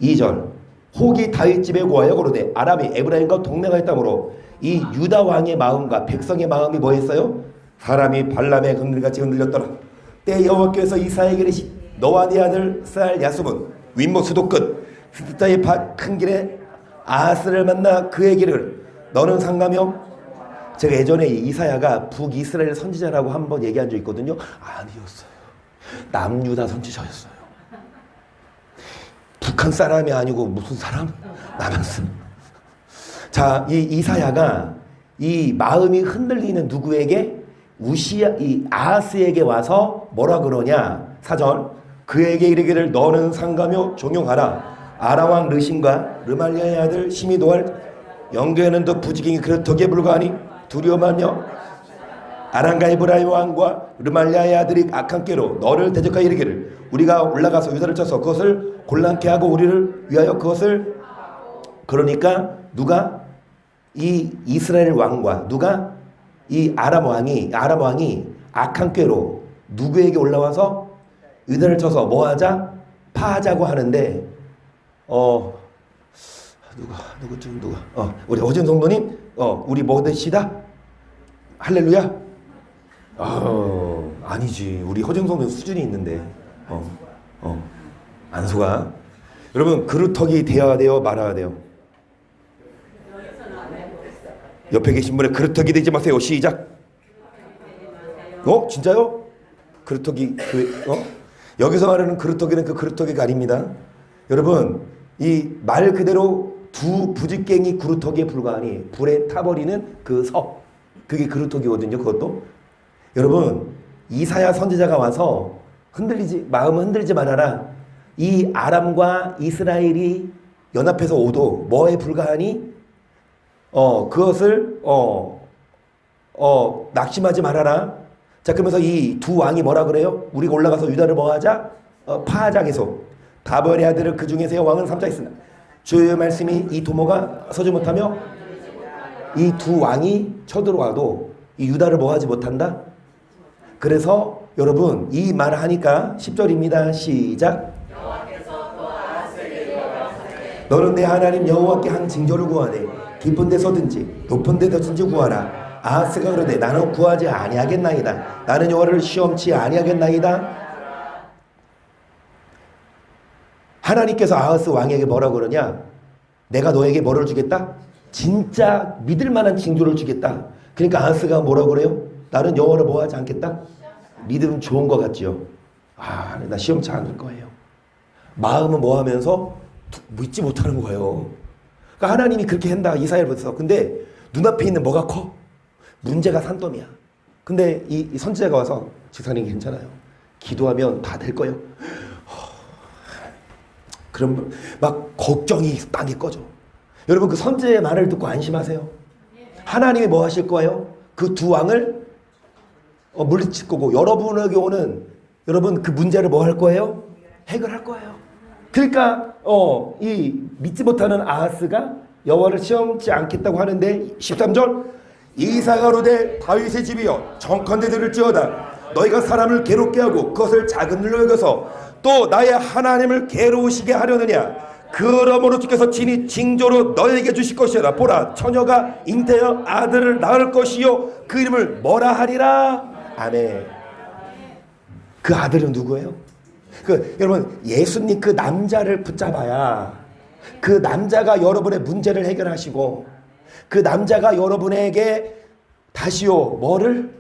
2절. 혹이 다윗 집에 구하여 고르되 아람이 에브라임과 동맹하였다므로 이 유다 왕의 마음과 백성의 마음이 뭐했어요? 사람이 발람의 흔들같이 흔들렸더라. 때 여호와께서 이사야에게 이르시 너와 네 아들 쌀 야숲은 윗못 수도 끝 스타의 큰 길에 아하스를 만나 그에게 이르기를 너는 상가며. 제가 예전에 이사야가 북이스라엘 선지자라고 한번 얘기한 적 있거든요. 아니었어요. 남유다 선지자였어요. 북한 사람이 아니고 무슨 사람? 남았어. 자, 이 이사야가 이 마음이 흔들리는 누구에게? 이 아하스에게 와서 뭐라 그러냐? 4절. 그에게 이르기를 너는 상가며 종용하라. 아라왕 르신과 르말리아의 아들 시미도할 영도에는 더 부지경이 그렇더기에 불과하니 두려워하며 아람과 에브라임 왕과 르말리아의 아들이 악한 꾀로 너를 대적하여 이르기를 우리가 올라가서 유다를 쳐서 그것을 곤란케 하고 우리를 위하여 그것을. 그러니까 누가? 이 이스라엘 왕과 누가? 이 아람 왕이 악한 꾀로 누구에게 올라와서 유다를 쳐서 뭐하자? 파하자고 하는데 누가 우리 어진 성도님 우리 뭐 되시다? 할렐루야? 아니지. 우리 허정 성도 수준이 있는데 안 속아. 여러분, 그루터기 되어야 돼요? 말아야 돼요? 옆에 계신 분의 그루터기 되지 마세요. 시작. 진짜요? 그루터기 여기서 말하는 그루터기는 그 그루터기가 아닙니다. 여러분, 이 말 그대로 두 부직갱이 그루터기에 불과하니 불에 타버리는 그 석, 그게 그루터기거든요. 그것도 여러분, 이사야 선지자가 와서 마음을 흔들지 말아라. 이 아람과 이스라엘이 연합해서 오도 뭐에 불과하니 그것을 낙심하지 말아라. 자, 그러면서 이 두 왕이 뭐라 그래요? 우리가 올라가서 유다를 뭐하자? 파하자. 계속 다벌의 아들을 그 중에 세 왕은 삼자 있으나 주의 말씀이 이 도모가 서지 못하며 이 두 왕이 쳐들어와도 이 유다를 뭐하지 못한다. 그래서 여러분, 이 말을 하니까 10절입니다. 시작. 너는 내 하나님 여호와께 한 징조를 구하되 깊은 데서든지 높은 데서든지 구하라. 아하스가 그러되 나는 구하지 아니하겠나이다. 나는 여호와를 시험치 아니하겠나이다. 하나님께서 아하스 왕에게 뭐라고 그러냐? 내가 너에게 뭐를 주겠다? 진짜 믿을 만한 징조를 주겠다. 그러니까 아하스가 뭐라고 그래요? 나는 여호와를 뭐하지 않겠다? 믿음 좋은 것 같지요? 나 시험치 않을 거예요. 마음은 뭐하면서 믿지 못하는 거예요. 그러니까 하나님이 그렇게 한다. 이사야를 봤어. 근데 눈앞에 있는 뭐가 커? 문제가 산더미야. 근데 이 선지자가 와서 집사님 괜찮아요. 기도하면 다 될 거예요. 그럼 막 걱정이 빵이 꺼져. 여러분 그 선지자의 말을 듣고 안심하세요. 하나님이 뭐 하실 거예요? 그 두 왕을 물리칠 거고 여러분에게 오는 여러분 그 문제를 뭐 할 거예요? 해결할 거예요. 그러니까 이 믿지 못하는 아하스가 여호와를 시험치 않겠다고 하는데 13절 이사가 이르되 다윗의 집이여 정컨대 들을지어다 너희가 사람을 괴롭게 하고 그것을 작은 일로 여겨서 또 나의 하나님을 괴로우시게 하려느냐 그러므로 주께서 친히 징조로 너에게 주실 것이라 보라 처녀가 잉태하여 아들을 낳을 것이요 그 이름을 뭐라 하리라. 아멘. 그 아들은 누구예요? 여러분 예수님 그 남자를 붙잡아야 그 남자가 여러분의 문제를 해결하시고 그 남자가 여러분에게 다시요 뭐를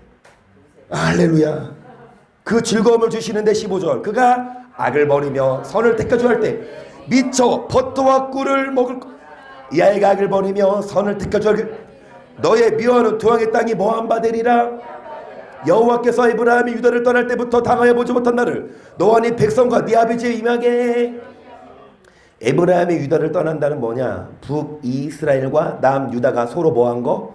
할렐루야 그 즐거움을 주시는데 15절 그가 악을 버리며 선을 택하려 할 때 미쳐 버터와 꿀을 먹을 이 아이가 악을 버리며 선을 택하려 할 때 너의 미워하는 두 왕의 땅이 뭐한 바 되리라. 여호와께서 아브라함이 유다를 떠날 때부터 당하여 보지 못한 나를 너와 네 백성과 네 아버지의 임하게. 아브라함이 유다를 떠난다는 뭐냐? 북이스라엘과 남유다가 서로 뭐한 거?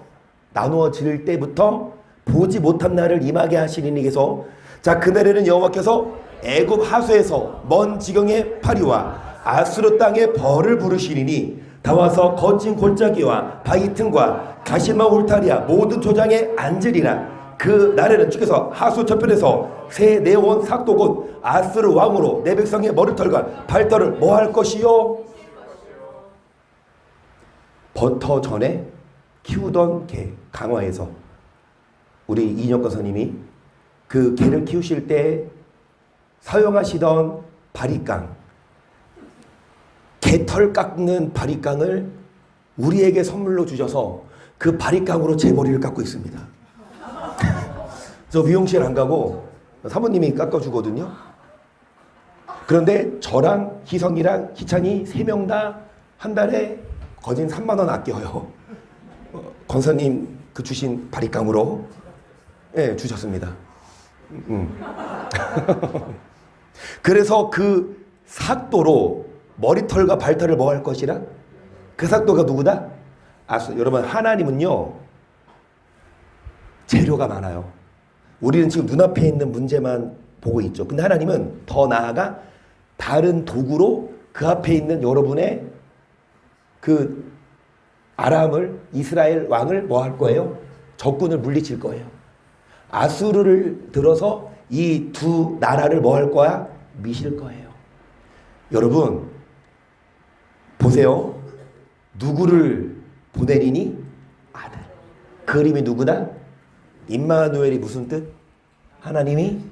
나누어질 때부터 보지 못한 날을 임하게 하시니께서 자 그날에는 여호와께서 애굽 하수에서 먼 지경의 파리와 아수르 땅의 벌을 부르시리니 다 와서 거친 골짜기와 바위 틈과 가시마 울타리와 모든 조장에 앉으리라. 그 날에는 주께서 하수 저편에서 새 내온 삭도 곧 아스르 왕으로 내 백성의 머리털과 발털을 뭐 할 것이요? 버터 전에 키우던 개 강화에서 우리 이인혁 권사님이 그 개를 키우실 때 사용하시던 바리깡 개털 깎는 바리깡을 우리에게 선물로 주셔서 그 바리깡으로 제 머리를 깎고 있습니다. 저 미용실 안 가고 사모님이 깎아주거든요. 그런데 저랑 희성이랑 희찬이 3명 다 한 달에 거진 3만 원 아껴요. 권사님 그 주신 바리깡으로 주셨습니다. 그래서 그 삭도로 머리털과 발털을 뭐 할 것이라? 그 삭도가 누구다? 여러분 하나님은요 재료가 많아요. 우리는 지금 눈앞에 있는 문제만 보고 있죠. 근데 하나님은 더 나아가 다른 도구로 그 앞에 있는 여러분의 그 아람을 이스라엘 왕을 뭐 할 거예요? 적군을 물리칠 거예요. 아수르를 들어서 이 두 나라를 뭐 할 거야? 미실 거예요. 여러분 보세요. 누구를 보내리니? 아들. 그 이름이 누구다? 임마누엘이 무슨 뜻? 하나님이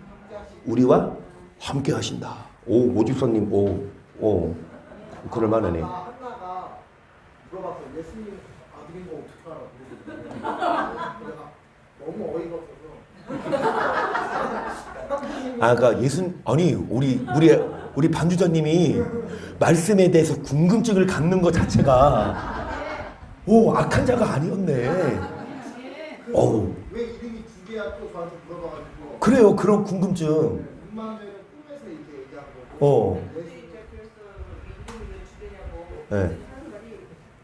우리와 함께 하신다. 오, 모집선님, 그럴만하네. 한나가 물어봤어. 예수님 아들인 거 어떻게 알아? 내가 너무 어이가 없어서. 그러니까 아니 우리 반주자님이 말씀에 대해서 궁금증을 갖는 것 자체가 악한 자가 아니었네. 왜 이름이 두 개야 또 저한테 물어봐가지고. 그래요. 그런 궁금증. 임마누엘은 꿈에서 이렇게 얘기한 거고. 그래서 이름이 왜 주되냐고 네. 하는 말이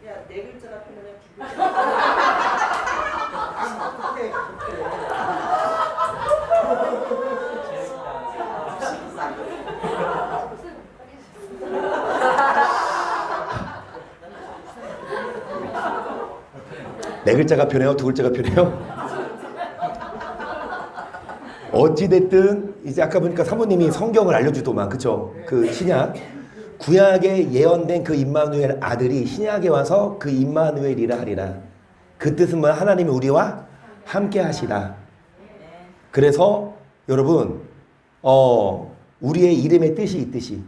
야 네 글자가 표현하면 두 글자 네 글자가 편해요? 두 글자가 편해요? 어찌됐든 이제 아까 보니까 사모님이 성경을 알려주더만 그쵸? 그 신약 구약에 예언된 그 임마누엘 아들이 신약에 와서 그 임마누엘이라 하리라. 그 뜻은 뭐 하나님이 우리와 함께 하시다. 그래서 여러분 우리의 이름의 뜻이 있듯이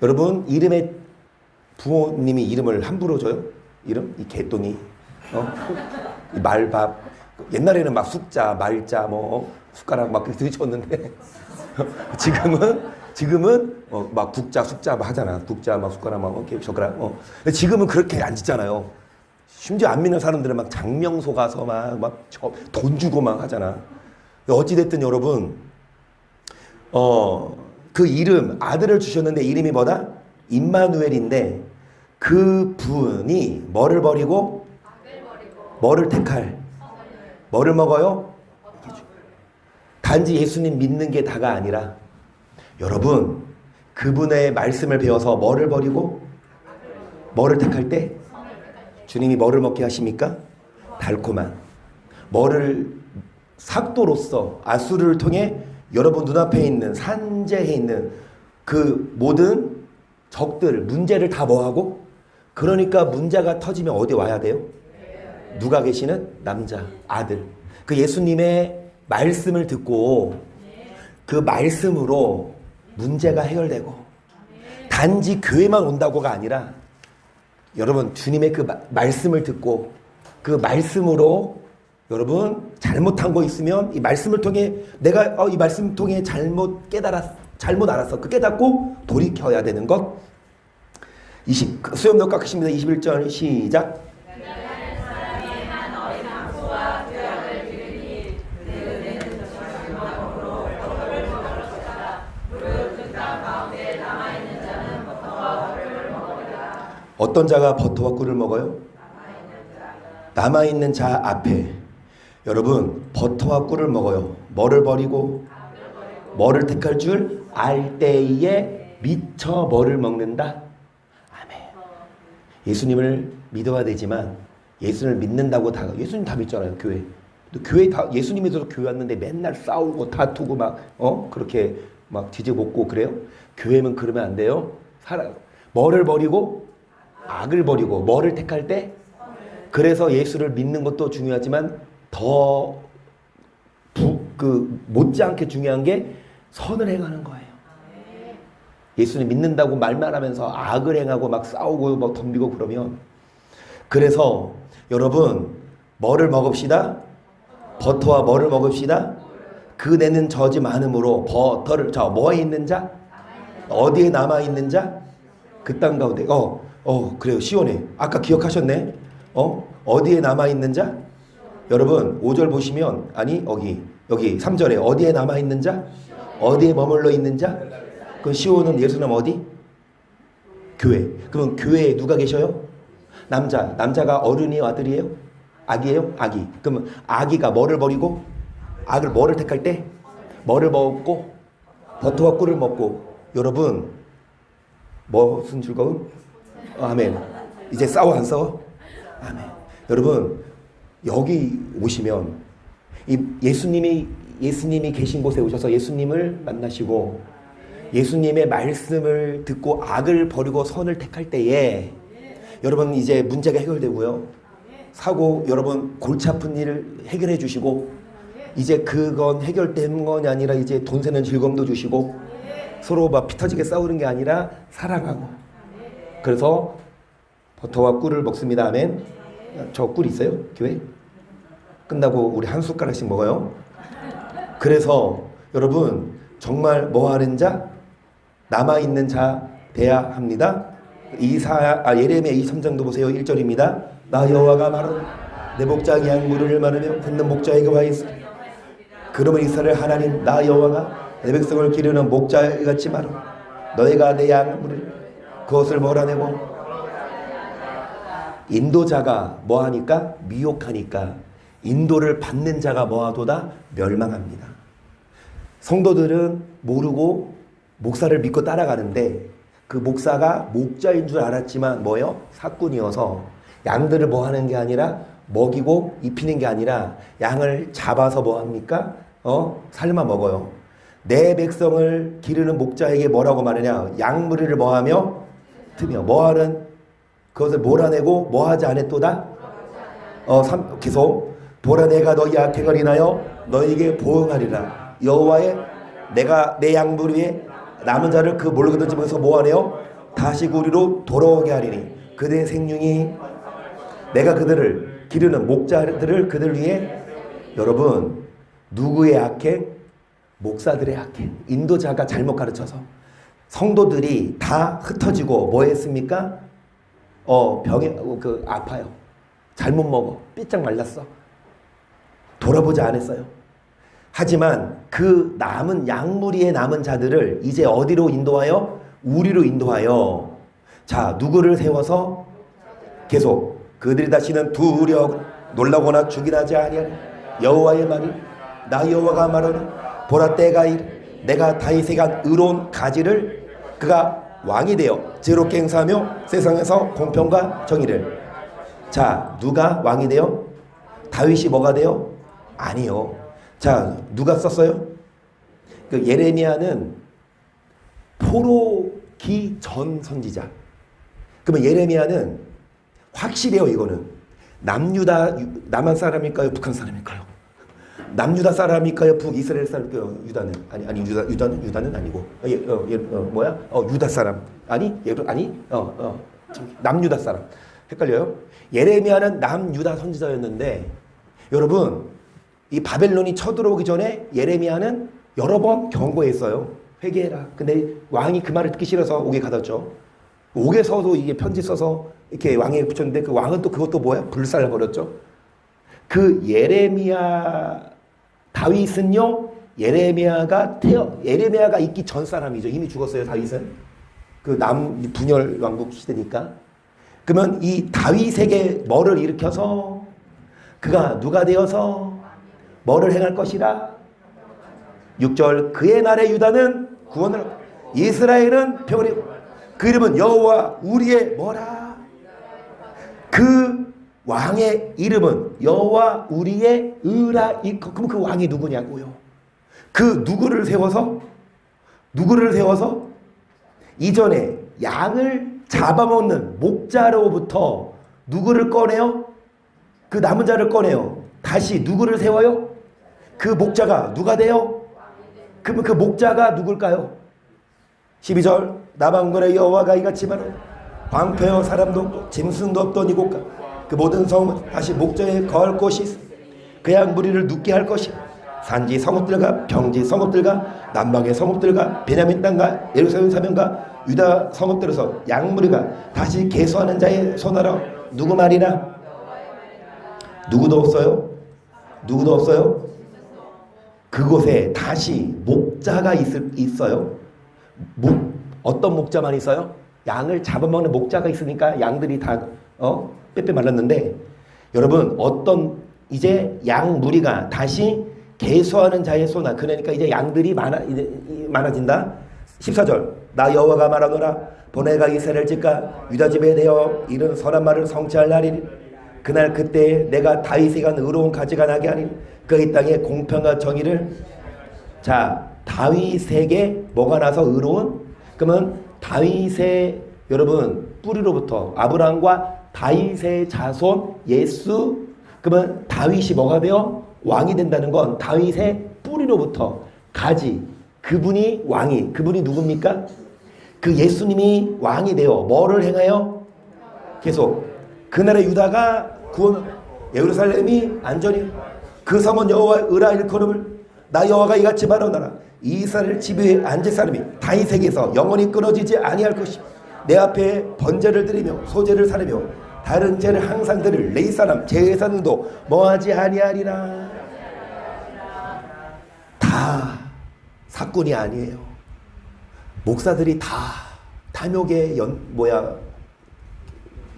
여러분 이름의 부모님이 이름을 함부로 줘요? 이름? 이 개똥이 이 말밥 옛날에는 막 숫자 말자 숟가락 막 그렇게 줬는데 지금은 막 국자 숫자 막 하잖아. 국자 막 숟가락 막 이렇게 젓가락 지금은 그렇게 안 짓잖아요. 심지어 안 믿는 사람들은 막 장명소 가서 막 돈 주고 막 하잖아. 어찌됐든 여러분 그 이름 아들을 주셨는데 이름이 뭐다? 임마누엘인데 그 분이 뭐를 버리고 뭐를 택할 뭐를 먹어요? 단지 예수님 믿는 게 다가 아니라 여러분 그분의 말씀을 배워서 뭐를 버리고 뭐를 택할 때 주님이 뭐를 먹게 하십니까? 달콤한 뭐를 삭도로서 아수르를 통해 여러분 눈앞에 있는 산재해 있는 그 모든 적들 문제를 다 뭐하고 그러니까 문제가 터지면 어디 와야 돼요? 누가 계시는 남자 아들 그 예수님의 말씀을 듣고 그 말씀으로 문제가 해결되고 단지 교회만 온다고가 아니라 여러분 주님의 그 말씀을 듣고 그 말씀으로 여러분 잘못한 거 있으면 이 말씀을 통해 내가 이 말씀 통해 잘못 알았어 그 깨닫고 돌이켜야 되는 것. 수염도 깎으십니다. 21절 시작. 어떤 자가 버터와 꿀을 먹어요? 남아있는 자 앞에 여러분 버터와 꿀을 먹어요. 뭐를 버리고 뭐를 택할 줄 알 때에 미처 뭐를 먹는다? 아멘. 예수님을 믿어야 되지만 예수님을 믿는다고 다 예수님 다 믿잖아요. 교회 다 예수님에서도 교회 왔는데 맨날 싸우고 다투고 막 그렇게 막 뒤집어먹고 그래요? 교회는 그러면 안 돼요. 뭐를 버리고 악을 버리고 뭐를 택할 때 그래서 예수를 믿는 것도 중요하지만 더 못지않게 중요한 게 선을 행하는 거예요. 예수님 믿는다고 말만 하면서 악을 행하고 막 싸우고 막 덤비고 그러면 그래서 여러분 뭐를 먹읍시다? 버터와 뭐를 먹읍시다? 그 내는 젖이 많음으로 버터를 뭐에 있는 자? 어디에 남아있는 자? 그 땅 가운데 그래요. 시온에 아까 기억하셨네. 어디에 남아있는 자? 여러분 5절 보시면 여기 3절에 어디에 남아있는 자? 어디에 머물러 있는 자? 그 시온은 예루살렘 어디? 교회. 그럼 교회에 누가 계셔요? 남자가 어른이에요? 아들이에요? 아기예요? 아기. 그러면 아기가 뭐를 버리고 악을 뭐를 택할 때 뭐를 먹고 버터와 꿀을 먹고 여러분 무슨 즐거움? 아멘. 이제 싸워 안 싸워? 아멘. 여러분 여기 오시면 예수님이 계신 곳에 오셔서 예수님을 만나시고 예수님의 말씀을 듣고 악을 버리고 선을 택할 때에 여러분 이제 문제가 해결되고요. 여러분 골치 아픈 일을 해결해 주시고 이제 그건 해결된 건 아니라 이제 돈 세는 즐거움도 주시고 서로 막 피 터지게 싸우는 게 아니라 사랑하고 그래서 버터와 꿀을 먹습니다. 아멘. 저 꿀 있어요? 교회? 끝나고 우리 한 숟가락씩 먹어요. 그래서 여러분 정말 뭐 하는 자? 남아있는 자 돼야 합니다. 예레미야 23장도 보세요. 1절입니다. 나 여호와가 바로 내 목장 양무를 많으며 듣는 목자에게 와 있으리. 그러면 이스라엘 하나님 나 여호와가 내 백성을 기르는 목자같이 말로 너희가 내 양무를 그것을 몰아내고 인도자가 뭐하니까? 미혹하니까 인도를 받는 자가 뭐하도다? 멸망합니다. 성도들은 모르고 목사를 믿고 따라가는데 그 목사가 목자인 줄 알았지만 뭐예요? 사꾼이어서 양들을 뭐 하는 게 아니라 먹이고 입히는 게 아니라 양을 잡아서 뭐 합니까? 삶아 먹어요. 내 백성을 기르는 목자에게 뭐라고 말하냐? 양무리를 뭐하며? 트며 뭐하는 그것을 몰아내고 뭐하지 않았도다? 계속 보라 내가 너희 악행을 인하여 너희에게 보응하리라. 여호와의 내가 내 양무리에 남은 자를 그 몰고든지 면서 뭐하네요? 다시 구리로 돌아오게 하리니 그들의 생명이 내가 그들을 기르는 목자들을 그들 위해 여러분 누구의 악행? 목사들의 악행. 인도자가 잘못 가르쳐서 성도들이 다 흩어지고 뭐 했습니까? 병에 아파요. 잘못 먹어. 삐짝 말랐어. 돌아보지 않았어요. 하지만 그 남은 양무리에 남은 자들을 이제 어디로 인도하여? 우리로 인도하여 자, 누구를 세워서 계속 그들이 다시는 두려워 놀라거나 죽이나지 아니하리. 여호와의 말이 나 여호와가 말하노니 보라 때가 이르 내가 다윗에게 한 의로운 가지를 그가 왕이 되어 지혜롭게 행사하며 세상에서 공평과 정의를. 자, 누가 왕이 되어? 다윗이 뭐가 되어? 아니요. 자, 누가 썼어요? 그 예레미야는 포로기 전 선지자. 그러면 예레미야는 확실해요. 이거는 남유다 남한 사람일까요? 북한 사람일까요? 남유다 사람일까요? 북이스라엘 사람일까요? 유다는 아니 유다는 아니고 유다 사람 아니 남유다 사람 헷갈려요? 예레미야는 남유다 선지자였는데 여러분 이 바벨론이 쳐들어오기 전에 예레미야는 여러 번 경고했어요. 회개해라. 근데 왕이 그 말을 듣기 싫어서 옥에 가뒀죠. 옥에 서도 이게 편지 써서 이렇게 왕에게 붙였는데 그 왕은 또 그것도 뭐야? 불살버렸죠. 그 예레미야 다윗은요. 예레미야가 있기 전 사람이죠. 이미 죽었어요. 다윗은 그 남 분열 왕국 시대니까. 그러면 이 다윗에게 뭐를 일으켜서 그가 누가 되어서 뭐를 행할 것이라. 6절 그의 날에 유다는 구원을 이스라엘은 평안이 그 이름은 여호와 우리의 뭐라. 그 왕의 이름은 여호와 우리의 의라. 그럼 그 왕이 누구냐고요. 그 누구를 세워서 이전에 양을 잡아먹는 목자로부터 누구를 꺼내요? 그 남은 자를 꺼내요. 다시 누구를 세워요? 그 목자가 누가 돼요? 그러면 그 목자가 누굴까요? 12절 나방군의 여호와가 이같이 말하노 방패여 사람도 없고 짐승도 없던 이곳과 그 모든 성은 다시 목자에 거할 곳이 있어. 그양 무리를 눕게 할 것이야. 산지 성읍들과 평지 성읍들과 남방의 성읍들과 베냐민 땅과 예루살렘 사면과 유다 성읍들에서 양무리가 다시 계수하는 자의 손아라. 누구 말이나? 누구도 없어요. 그곳에 다시 목자가 있어요. 어떤 목자만 있어요? 양을 잡아먹는 목자가 있으니까 양들이 다 빼빼 말랐는데 여러분 이제 양 무리가 다시 계수하는 자의 손아. 그러니까 이제 양들이 많아진다. 14절 나 여호와가 말하노라 보내가 이스라엘 집과 유다 집에 대어 이른 선한 말을 성취할 날이니 그날 그때 내가 다윗에게 한 의로운 가지가 나게 하리니 그 이 땅에 공평과 정의를. 자, 다윗에게 뭐가 나서 의로운? 그러면 다윗의 여러분 뿌리로부터 아브라함과 다윗의 자손 예수. 그러면 다윗이 뭐가 돼요? 왕이 된다는 건 다윗의 뿌리로부터 가지. 그분이 누굽니까? 그 예수님이 왕이 되어 뭐를 행하여? 계속 그날의 유다가 구원, 예루살렘이 안전히 그 성은 여호와의 의라 일컬음을 나 여호와가 이같이 말하노라 이스라엘 지배에 앉을 사람이 다윗에게서 영원히 끊어지지 아니할 것이 내 앞에 번제를 드리며 소제를 사르며 다른 죄를 항상 드릴 레위 사람 제사장도 뭐하지 아니하리라. 다 사건이 아니에요. 목사들이 다 탐욕에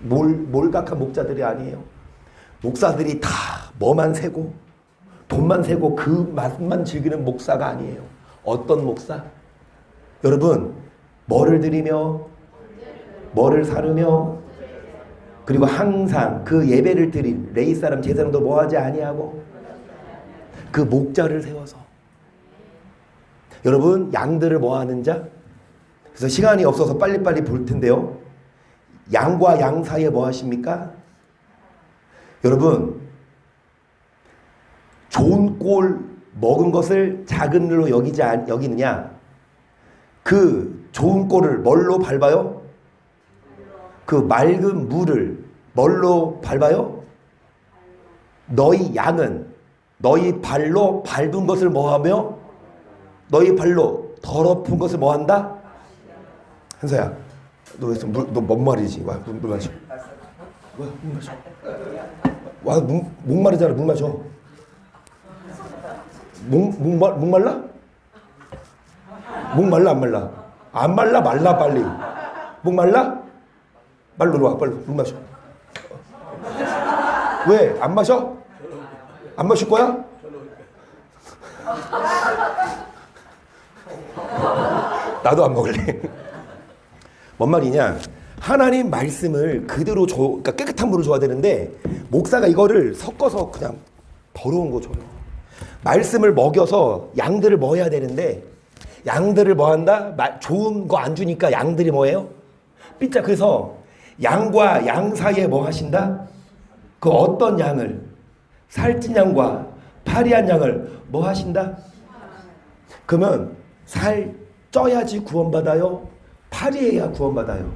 몰각한 목자들이 아니에요. 목사들이 다 뭐만 세고 돈만 세고 그 맛만 즐기는 목사가 아니에요. 어떤 목사? 여러분 뭐를 드리며 뭐를 사르며 그리고 항상 그 예배를 드린 레위 사람 제사장도 뭐하지 아니하고 그 목자를 세워서 여러분 양들을 뭐하는 자? 그래서 시간이 없어서 빨리빨리 볼 텐데요. 양과 양 사이에 뭐 하십니까? 여러분 좋은 꼴 먹은 것을 작은 일로 여기느냐? 그 좋은 꼴을 뭘로 밟아요? 그 맑은 물을 뭘로 밟아요? 너희 양은 너희 발로 밟은 것을 뭐하며 너희 발로 더럽은 것을 뭐한다? 한서야 너 뭔 말이지? 와, 물 마셔. 와, 물 마셔. 와, 목마르잖아. 물 마셔. 목말라? 목말라 안 말라? 안 말라 말라 빨리. 목말라? 빨리 들어와. 빨리 물 마셔. 왜? 안 마셔? 안 마실 거야? 나도 안 먹을래. 뭔 말이냐? 하나님 말씀을 그대로 그러니까 깨끗한 물을 줘야 되는데 목사가 이거를 섞어서 그냥 더러운 거 줘요. 말씀을 먹여서 양들을 뭐 해야 되는데 양들을 뭐 한다? 좋은 거 안 주니까 양들이 뭐예요? 삐짜. 그래서 양과 양 사이에 뭐 하신다? 그 어떤 양을, 살찐 양과 파리한 양을 뭐 하신다? 그러면 살 쪄야지 구원받아요? 파리해야 구원받아요?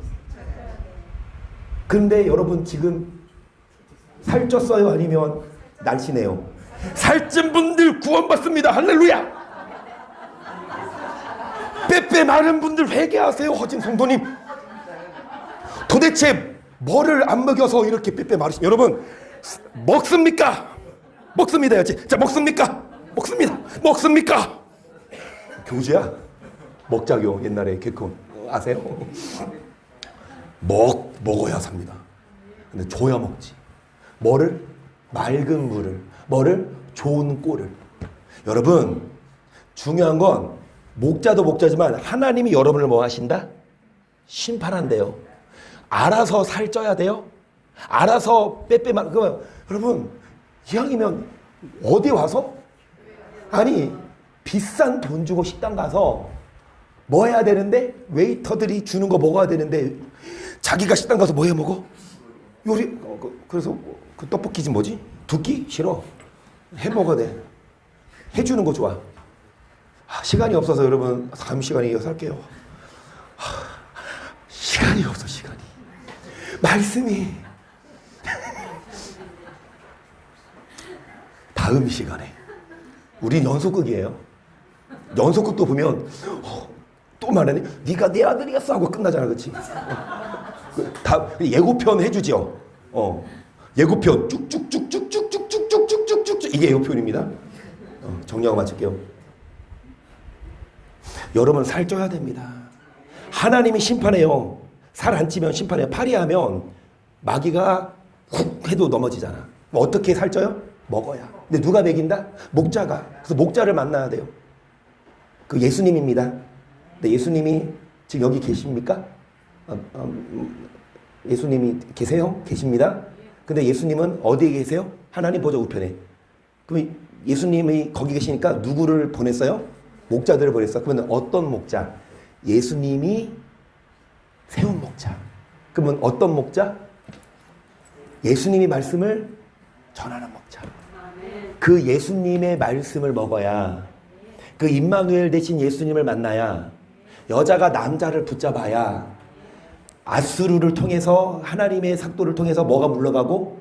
근데 여러분 지금 살쪘어요? 아니면 날씬해요? 살찐 분들 구원받습니다. 할렐루야. 빼빼 마른 분들 회개하세요. 허진 성도님. 도대체 뭐를 안 먹여서 이렇게 빼빼 마르시? 여러분 먹습니까? 먹습니다. 자, 먹습니까? 먹습니다. 먹습니까? 교주야? 먹자교 옛날에 개콘 아세요? 먹어야 삽니다. 근데 줘야 먹지. 뭐를? 맑은 물을. 뭐를? 좋은 꼴을. 여러분 중요한 건 목자도 목자지만 하나님이 여러분을 뭐 하신다? 심판한대요. 알아서 살쪄야 돼요? 알아서 빼빼만. 그러면 여러분 이왕이면 어디 와서? 아니 비싼 돈 주고 식당 가서 뭐 해야 되는데? 웨이터들이 주는 거 먹어야 되는데 자기가 식당 가서 뭐 해 먹어? 요리. 그래서 그 떡볶이 좀 뭐지? 두 끼? 싫어. 해 먹어야 돼. 해주는 거 좋아. 시간이 없어서 여러분 다음 시간에 이어서 할게요. 시간이 없어. 시간이. 말씀이 다음 시간에. 우리 연속극이에요. 연속극도 보면 또 말하네. 네가 내 아들이었어 하고 끝나잖아. 그렇지? 다 예고편 해주죠. 예고편 쭉쭉쭉쭉쭉쭉쭉쭉쭉쭉 이게 예고편입니다. 정리하고 마칠게요. 여러분 살쪄야 됩니다. 하나님이 심판해요. 살 안 찌면 심판해요. 파리하면 마귀가 훅 해도 넘어지잖아. 뭐 어떻게 살쪄요? 먹어야. 근데 누가 먹인다? 목자가. 그래서 목자를 만나야 돼요. 그 예수님입니다. 근데 예수님이 지금 여기 계십니까? 예수님이 계세요? 계십니다. 근데 예수님은 어디에 계세요? 하나님 보좌 우편에. 그럼 예수님이 거기 계시니까 누구를 보냈어요? 목자들을 보냈어. 그러면 어떤 목자? 예수님이 세운 목자. 그러면 어떤 목자? 예수님이 말씀을 전하는 목자. 그 예수님의 말씀을 먹어야, 그 임마누엘 대신 예수님을 만나야, 여자가 남자를 붙잡아야 아수르를 통해서 하나님의 삭도를 통해서 뭐가 물러가고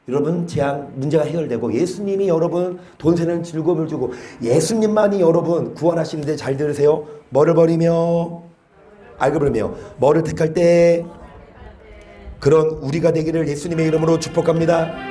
여러분 재앙 문제가 해결되고, 예수님이 여러분 돈 세는 즐거움을 주고, 예수님만이 여러분 구원하시는데 잘 들으세요. 뭐를 버리며 알고 버리며 뭐를 택할 때 그런 우리가 되기를 예수님의 이름으로 축복합니다.